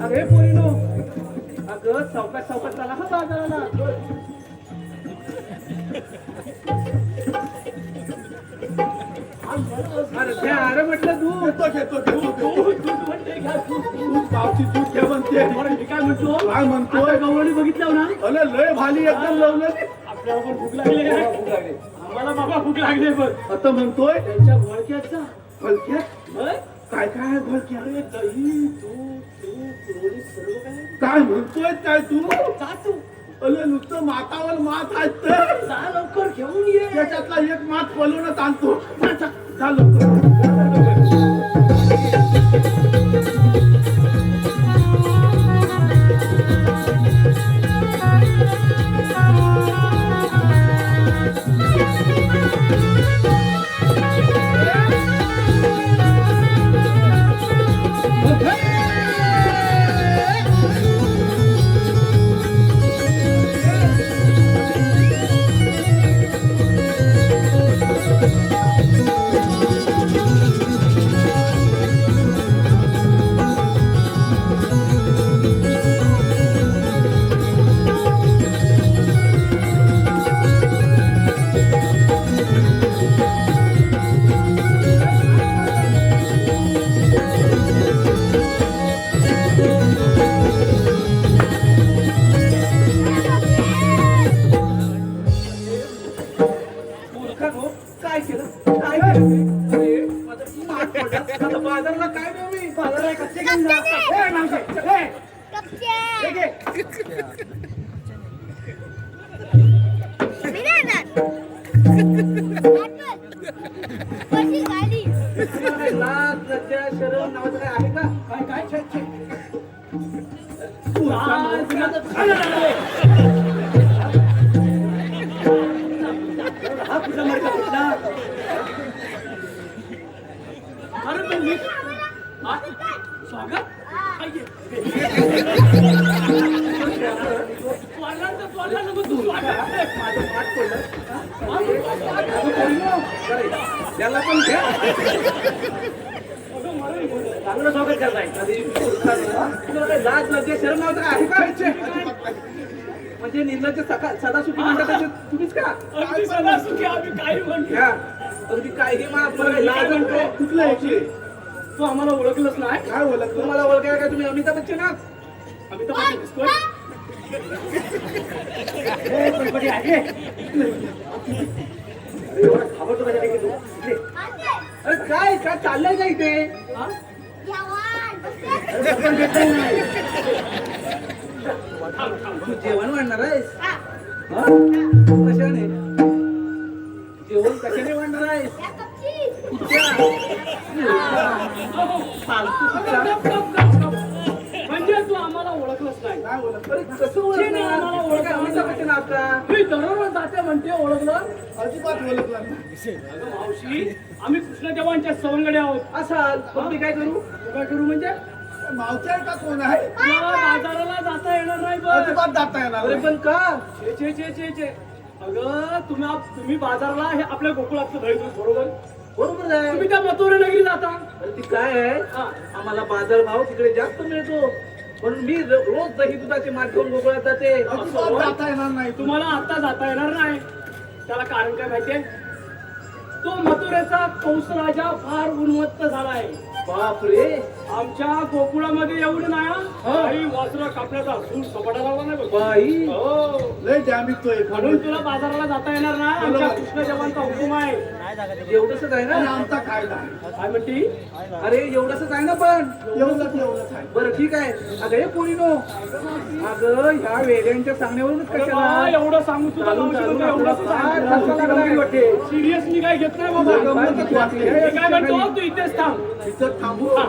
अरे पोरीनो अगं चौकात चला हा बाजाराला अरे म्हटलं तू घेतो म्हणते का तू पावची तूट घ्या म्हणते बरं, मी काय म्हणतो काय म्हणतोय? गवळणी बघितलं ना अरे लय भाली एकदम लवलनी आपल्याला पण भूक लागली काय? आम्हाला बाबा भूक लागली बघ आता म्हणतोय त्यांच्या भोळक्याचा भलक्यात मग काय काय आहे भलक्यात अरे दही तूप लोणी सर्व काय काय म्हणतोय काय तू जा तू अरे नुसतं मातावर मात आहे तर जा लवकर घेऊन ये त्याच्यातला एक मात पलवूनच आणतो जा लवकर ए, मावशे, ए, कपचे हे घे. कशी झाली लाज लज्जा शरम नावाचं काय आहे का? काय काय छे, छे. हा कुठला मडका कुठला? अरे पण मी हा? स्वागत आई. स्वागत नको तू स्वागत माझं पाठ पडलं. अगं पोरीनो, बरं, याला पण घ्या. चांगलं स्वागत करताय. अरे, तुला काय लाज लज्जा शरम नावाचं काय आहे का? म्हणजे निर्लज्ज सदासुखी म्हणतात त्याचे तुम्हीच का? अगदी सदासुखी आम्ही काही म्हणतो घ्या. अगदी काही मला लाज म्हणतो. कुठलं याची? तू आम्हाला ओळखलंच नाही काय ओळख तुम्हाला ओळखाय का? तुम्ही अमिताभ बच्चन आहात? आम्ही तर पाठी दिसतोय ए, पटपटी आहे. अरे, एवढा घाबरतो कशाला की तू? इकडे. अरे काय काय चाललंय का इथे? हा? अरे, पटकन घेता येत नाही. तू जेवण वाढणार आहेस? हा. हा? कशाने? जेवण कशाने वाढणार आहेस? या कपची फालतू कुत्रा. गप, गप, गप, गप. म्हणजे तू आम्हाला ओळखलंच नाही काय बोलत? अरे कसं नाही, आम्हाला ओळखणार? ओळख काय अमिताभ बच्चन आहात का? मी दररोज जाते म्हणते ओळखलं अजिबात ओळखला नाही. अगं मावशी आम्ही कृष्णदेवांच्या सवंगडे आहोत असाल पण मी काय करू? तू काय करू म्हणजे मावशी आहे का कोण आहे? मला बाजाराला जाता येणार नाही बघ अजिबात जाता येणार अरे नाही. पण का? छे छे छे छे छे अगं तुम्ही बाजारला हे आपल्या गोकुळातलं दही दूध बरोबर बरोबर आहे. तुम्ही त्या मथुरा नगरी जाता अरे ती काय आहे? हा. आम्हाला बाजार भाव तिकडे जास्त मिळतो म्हणून मी रोज दही दुधाची माठ घेऊन गोकुळात जाते. अजिबात जाता येणार नाही. तुम्हाला आता जाता येणार नाही त्याला कारण काय माहितीये तो मथुरेचा कंस राजा फार उन्मत्त झालाय बापरे. आमच्या गोकुळामध्ये एवढं नाही हा. काही वस्त्र कापण्याचा सूट सपाटा लावला नाही बघ. बाई. हो लय डॅमिकतोय म्हणून तुला बाजाराला जाता येणार नाही आमच्या कृष्णदेवांचा हुकूम आहे एवढंच आहे आणि ना? आमचा काय नाही. काय म्हणती अरे एवढंच आहे ना पण. एवढंच आहे. बरं ठीक आहे. अगं हे पोरीनो, अगं ह्या वेड्यांच्या सांगण्यावरूनच अरे कशाला बाबा, एवढं सांगू तुला चालून चालून आपला फार एवढं धक्का लागलाय वाटते. सिरियसली काय घेत नाही बाबा गंमतच वाटली. मी काय म्हणतो तू इथेच थांब इथं थांबू. हा,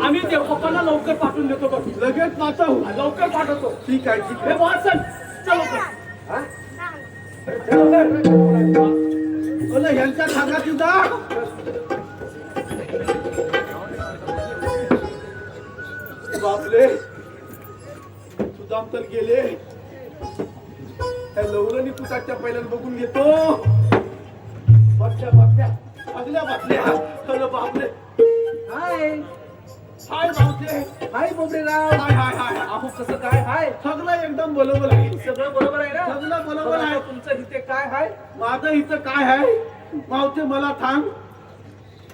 आम्ही देवपप्पांना लवकर पाठवून देतो बघ लगेच पाठवू. लवकर पाठवतो ठीक आहे ठीक हे आहे. वाचन चलो हा? बोला ह्यांच्या सांगा तुझा. बापरे सुदाम तर गेले. त्या लवलनी तुझ्याच्या पहिल्यानं बघून घेतो. बाटल्या बाटल्या बाटल्या बाटल्या. अरे बापरे. हाय हाय बापरे. हाय बोबडेराव. हाय हाय हाय. अहो कसं काय? हाय सगळं एकदम बरोबर आहे. सगळं बरोबर आहे ना? सगळं बरोबर आहे. तुमचं इथे काय हाय? माझं इथं काय आहे मावते मला सांग.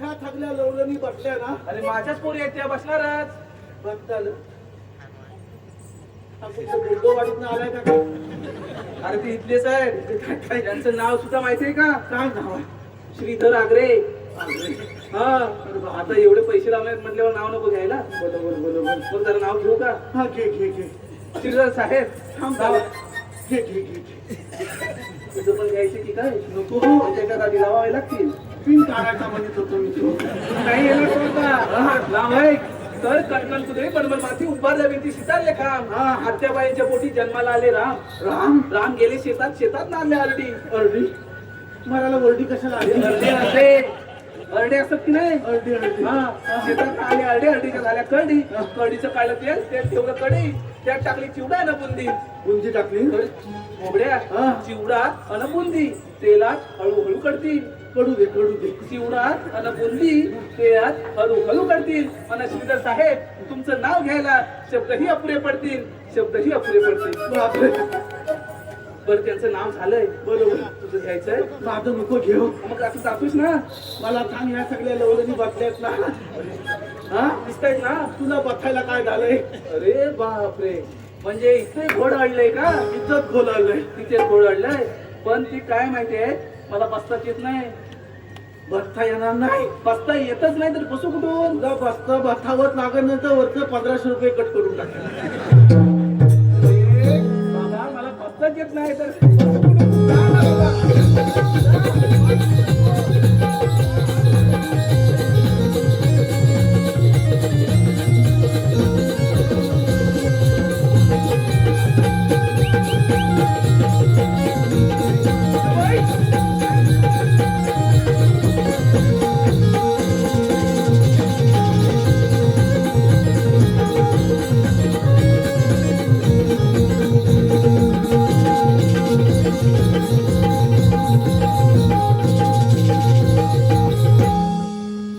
ह्या सगळ्या लवलनी बसल्या ना. अरे माझ्याच पोरी आहेत त्या बसणारच. बस झालं. आपण इथं गुरगोवाडीतनं आलाय का काय? अरे ते इथलेच आहेत. त्यांचं नाव सुद्धा माहितीये का? काय नाव आहे? श्रीधर आगरे. हा. आता एवढे पैसे लावले म्हटल्यावर नाव नको घ्यायला. बरोबर बरोबर. मग जरा नाव घेऊ का? हा घे घे घे. श्रीधर साहेब. थांब नाव. घे घे घे घे. तुझं पण घ्यायचं की काय? नको. त्याच्यात आधी लावावे लागतील. पिन काढायचा म्हणत होतो मी तो. नाही येणार कोणता? नाव आहे तर कटकन कुत्रे बडबड माती उभारल्या भिंती सितारले खांब. हत्याबाईंच्या पोटी जन्माला आले राम. राम राम गेले शेतात, शेतात नांदले हरडी. अर्धी मराला वर्डी कशाला आली? हरडे हरडे हरडे असतात की नाही? अर्धी अर्धी. हा शेतात आले हरडे, हरडीच्या झाल्या करडी. करडीचं काढलं तेल, तेल ठेवलं कढई, त्यात टाकली चिवडा न बुंदी. गुंजी टाकली. मोबड्या हा. चिवडात अन बुंदी तेलात हळूहळू कडतील. कडू दे कडू दे. चिवडात अन बुंदी तेलात हळूहळू कडतील. अन श्रीधर साहेब तुमचं नाव घ्यायला शब्दही अपुरे पडतील. शब्दही अपुरे पडतील. बापरे. बरं त्यांचं नाव झालंय. बरोबर. तुझं घ्यायचंय? माझं नको घेऊ. मग आता जातोस ना? मला सांग ह्या सगळ्या लवलनी बसल्यात ना. हा दिसतायत ना? तुला बसायला काय झालंय? अरे बापरे. म्हणजे इथे घोड अडलंय का? इज्जत बोलायलंय. तिथे घोड अडलंय. पण ती काय माहितीये मला बसताच येत नाही. बसता येणार नाही. बसता येतच नाही तर बसू कुठून? तुझा बसता बसावत लागत नाही तर वरचं 1500 रुपये कट करून टाका. बाबा मला बसताच येत नाही तर बसू कुठून? जा ना बाबा.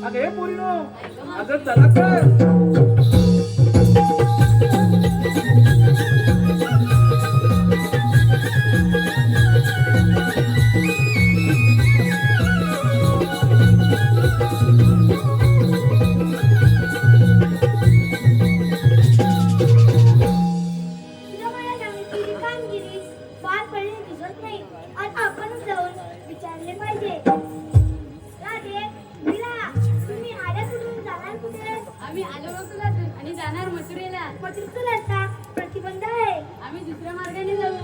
अगं हे पोरीनो, अगं चला तर. तुला मला सांगितलेली कामगिरी पार पडली दिसत नाही. आता आपणच जाऊन विचारले पाहिजे. राधे, मीरा, तुम्ही आल्या कुठून, जाणार कुठे? आम्ही आलो बघतोलातून आणि जाणार मथुरेला. मथुरेचा रस्ता प्रतिबंध आहे. आम्ही दुसऱ्या मार्गाने जाऊ.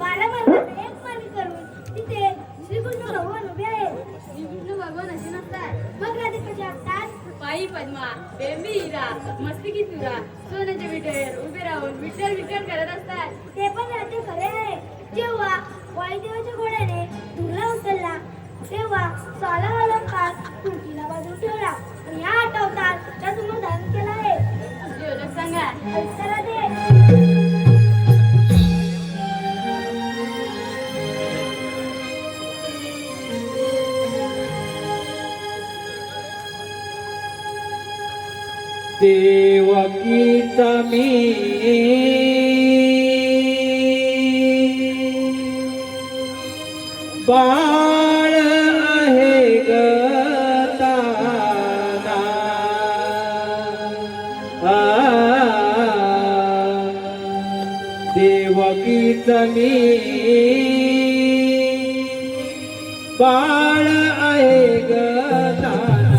12 मार्गाचा एक मार्ग करून तिथे श्रीकृष्ण भगवान उभे आहेत. श्रीकृष्ण भगवान असे नसतात. मग राधे कसे असतात? पायी पद्मा, बेंबी हिरा, मस्तकी तुरा, सोन्याच्या विटेवर उभे राहून विठ्ठल विठ्ठल करत असतात. ते पण राधे खरे आहे. जेव्हा वायुदेवाच्या घोड्याने धुरला उचलला तेव्हा साला अलंकार तुळशीला बाजून ठेवला आणि हा आठवतात त्यासमोर धारण केला आहे. योजक सांगा. ऐका राधे. देवकीचा मी बाळ आहे ग ताना. देवकीचा मी बाळ आहे ग ताना.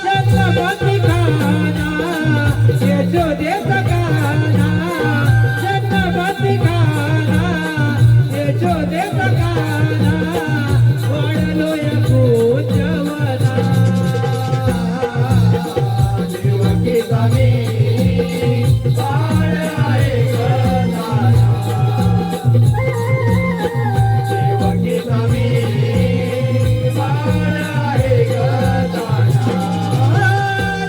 जन्मभूमी खाना यशोदेचा गाना. जन्मभूमी खाना यशोदेचा गाना. वाढलोय पूजवना. देवकीचा मी बाळ आहे ग ताना. देवकीचा मी बाळ आहे ग ताना.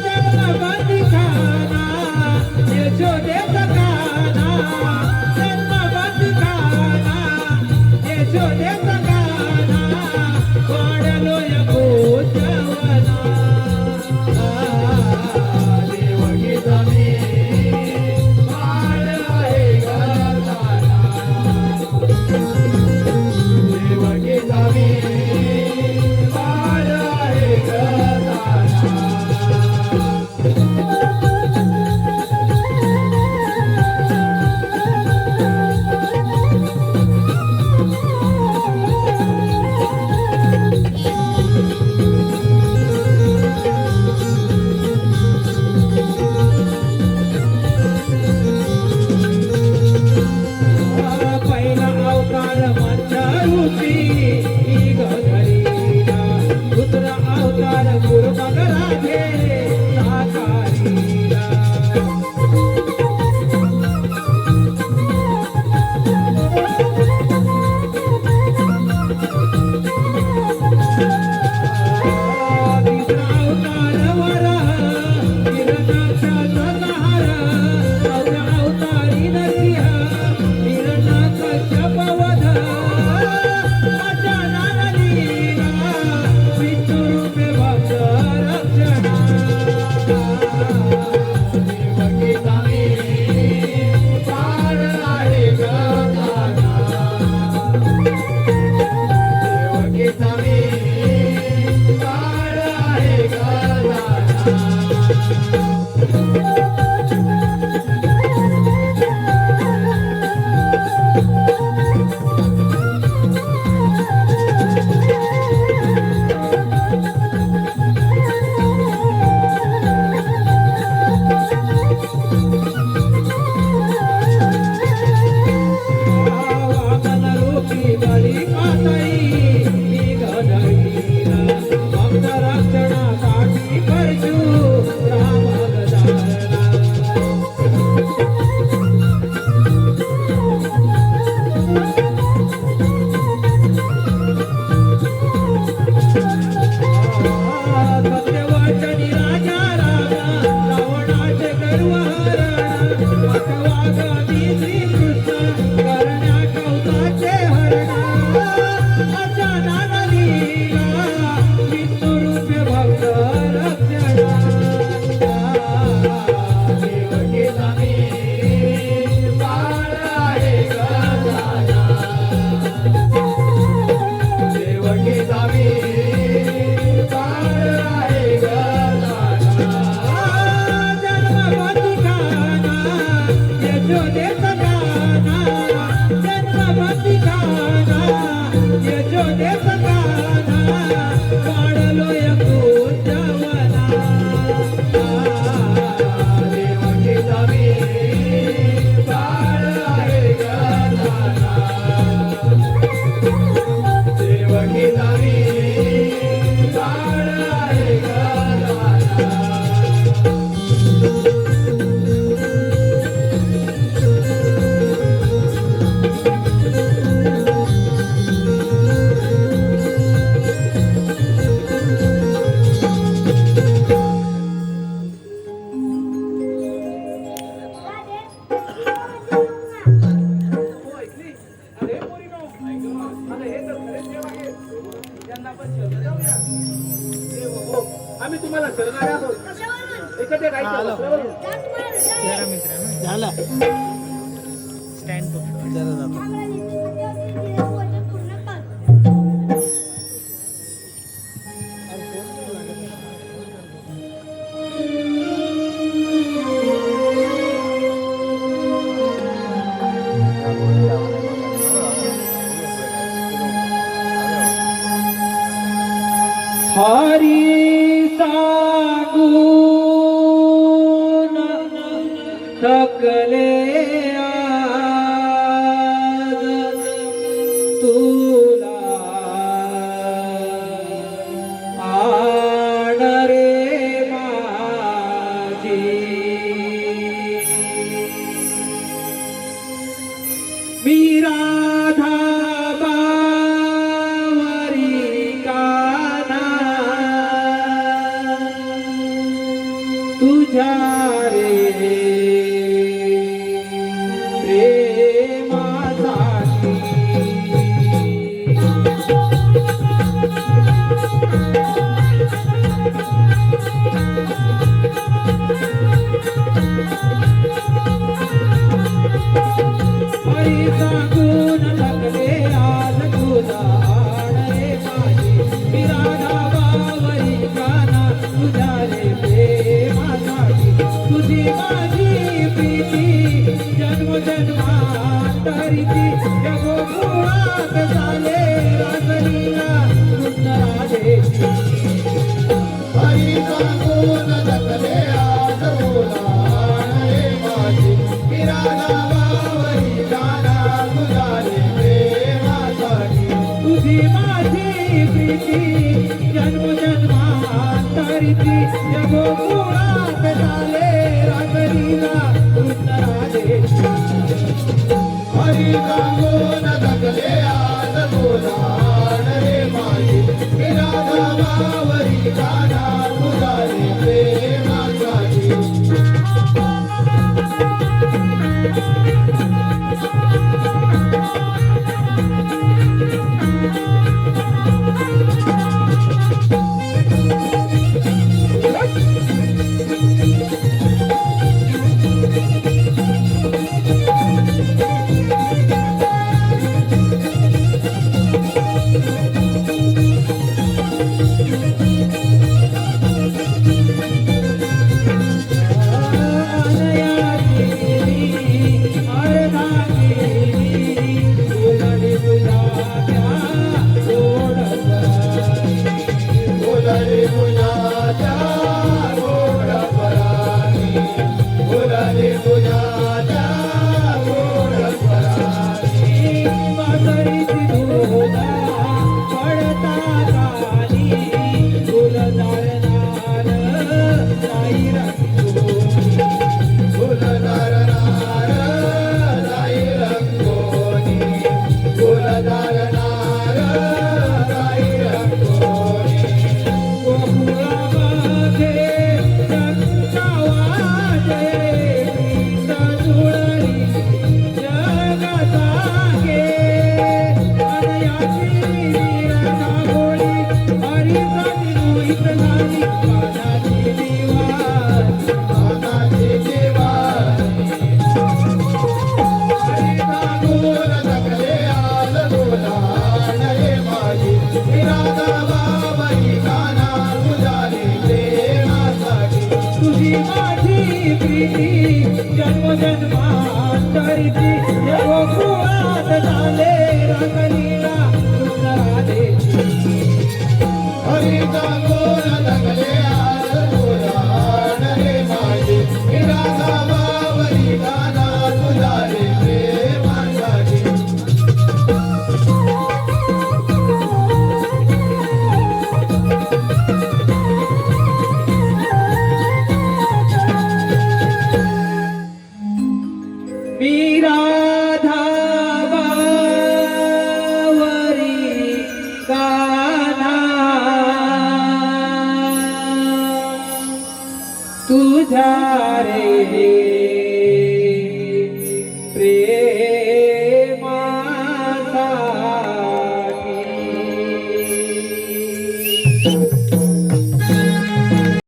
जन्मभूमी खाना ती श्रीकृष्ण करण्या कौताचे हरणा अचानक लीला विष्णुरूपे भक्त रक्षणा देवकीचा मी बाळ आहे गजानन देवकीचा मी बाळ आहे गजानन जन्मभूती गाना यशोदेचा गाना जन्मभूती गाना यशोदेचा गाना वाढलोय कुंजवना देवकीचा मी बाळ आहे गजानन देवकीचा मी बाळ आहे गजानन हो, ऐकली? अरे पोरीनो, अरे हे तर खरेच देव आहेत. त्यांना आपण शरण जाऊया. देव हो, आम्ही तुम्हाला शरणारे आहोत. कशावरून? एकटे राहायचं वस्त्रावरून. त्या तुम्हाला रजा आहे. झाला स्टँड जरा जातो आम्हाला नीतिमत्तेवरती दिलेलं वचन पूर्ण कर. हरी सांगून थकले आज तुला आण रे माझी मी राधा बावरी काना तुझ्या रे प्रेमासाठी हरी सांगून थकले आज तुला आण रे माझी मी राधा बावरी काना तुझ्या रे प्रेमासाठी तुझी माझी प्रीती जन्म जन्मांतरीची या गोकुळात झाले रासलीला कृष्ण राधेची हरी सांगून थकले आज तुला आण रे माझी मी राधा बावरी काना तुझ्या रे प्रेमासाठी तुझी माझी प्रीती जन्म जन्मांतरीची या गोकुळात झाले रासलीला कृष्ण राधेची हरी सांगून थकले आज तुला आण रे माझी मी राधा बावरी काना तुझ्या रे प्रेमासाठी गोकुळात झाले रंगलीला कृष्ण राधेची. हरीचा गोर लागले आज गोराड रे माझे, राधा बाबरी गाना तुला रे प्रेमासाठी. मी राधा बावरी गाना तुझा रे प्रेम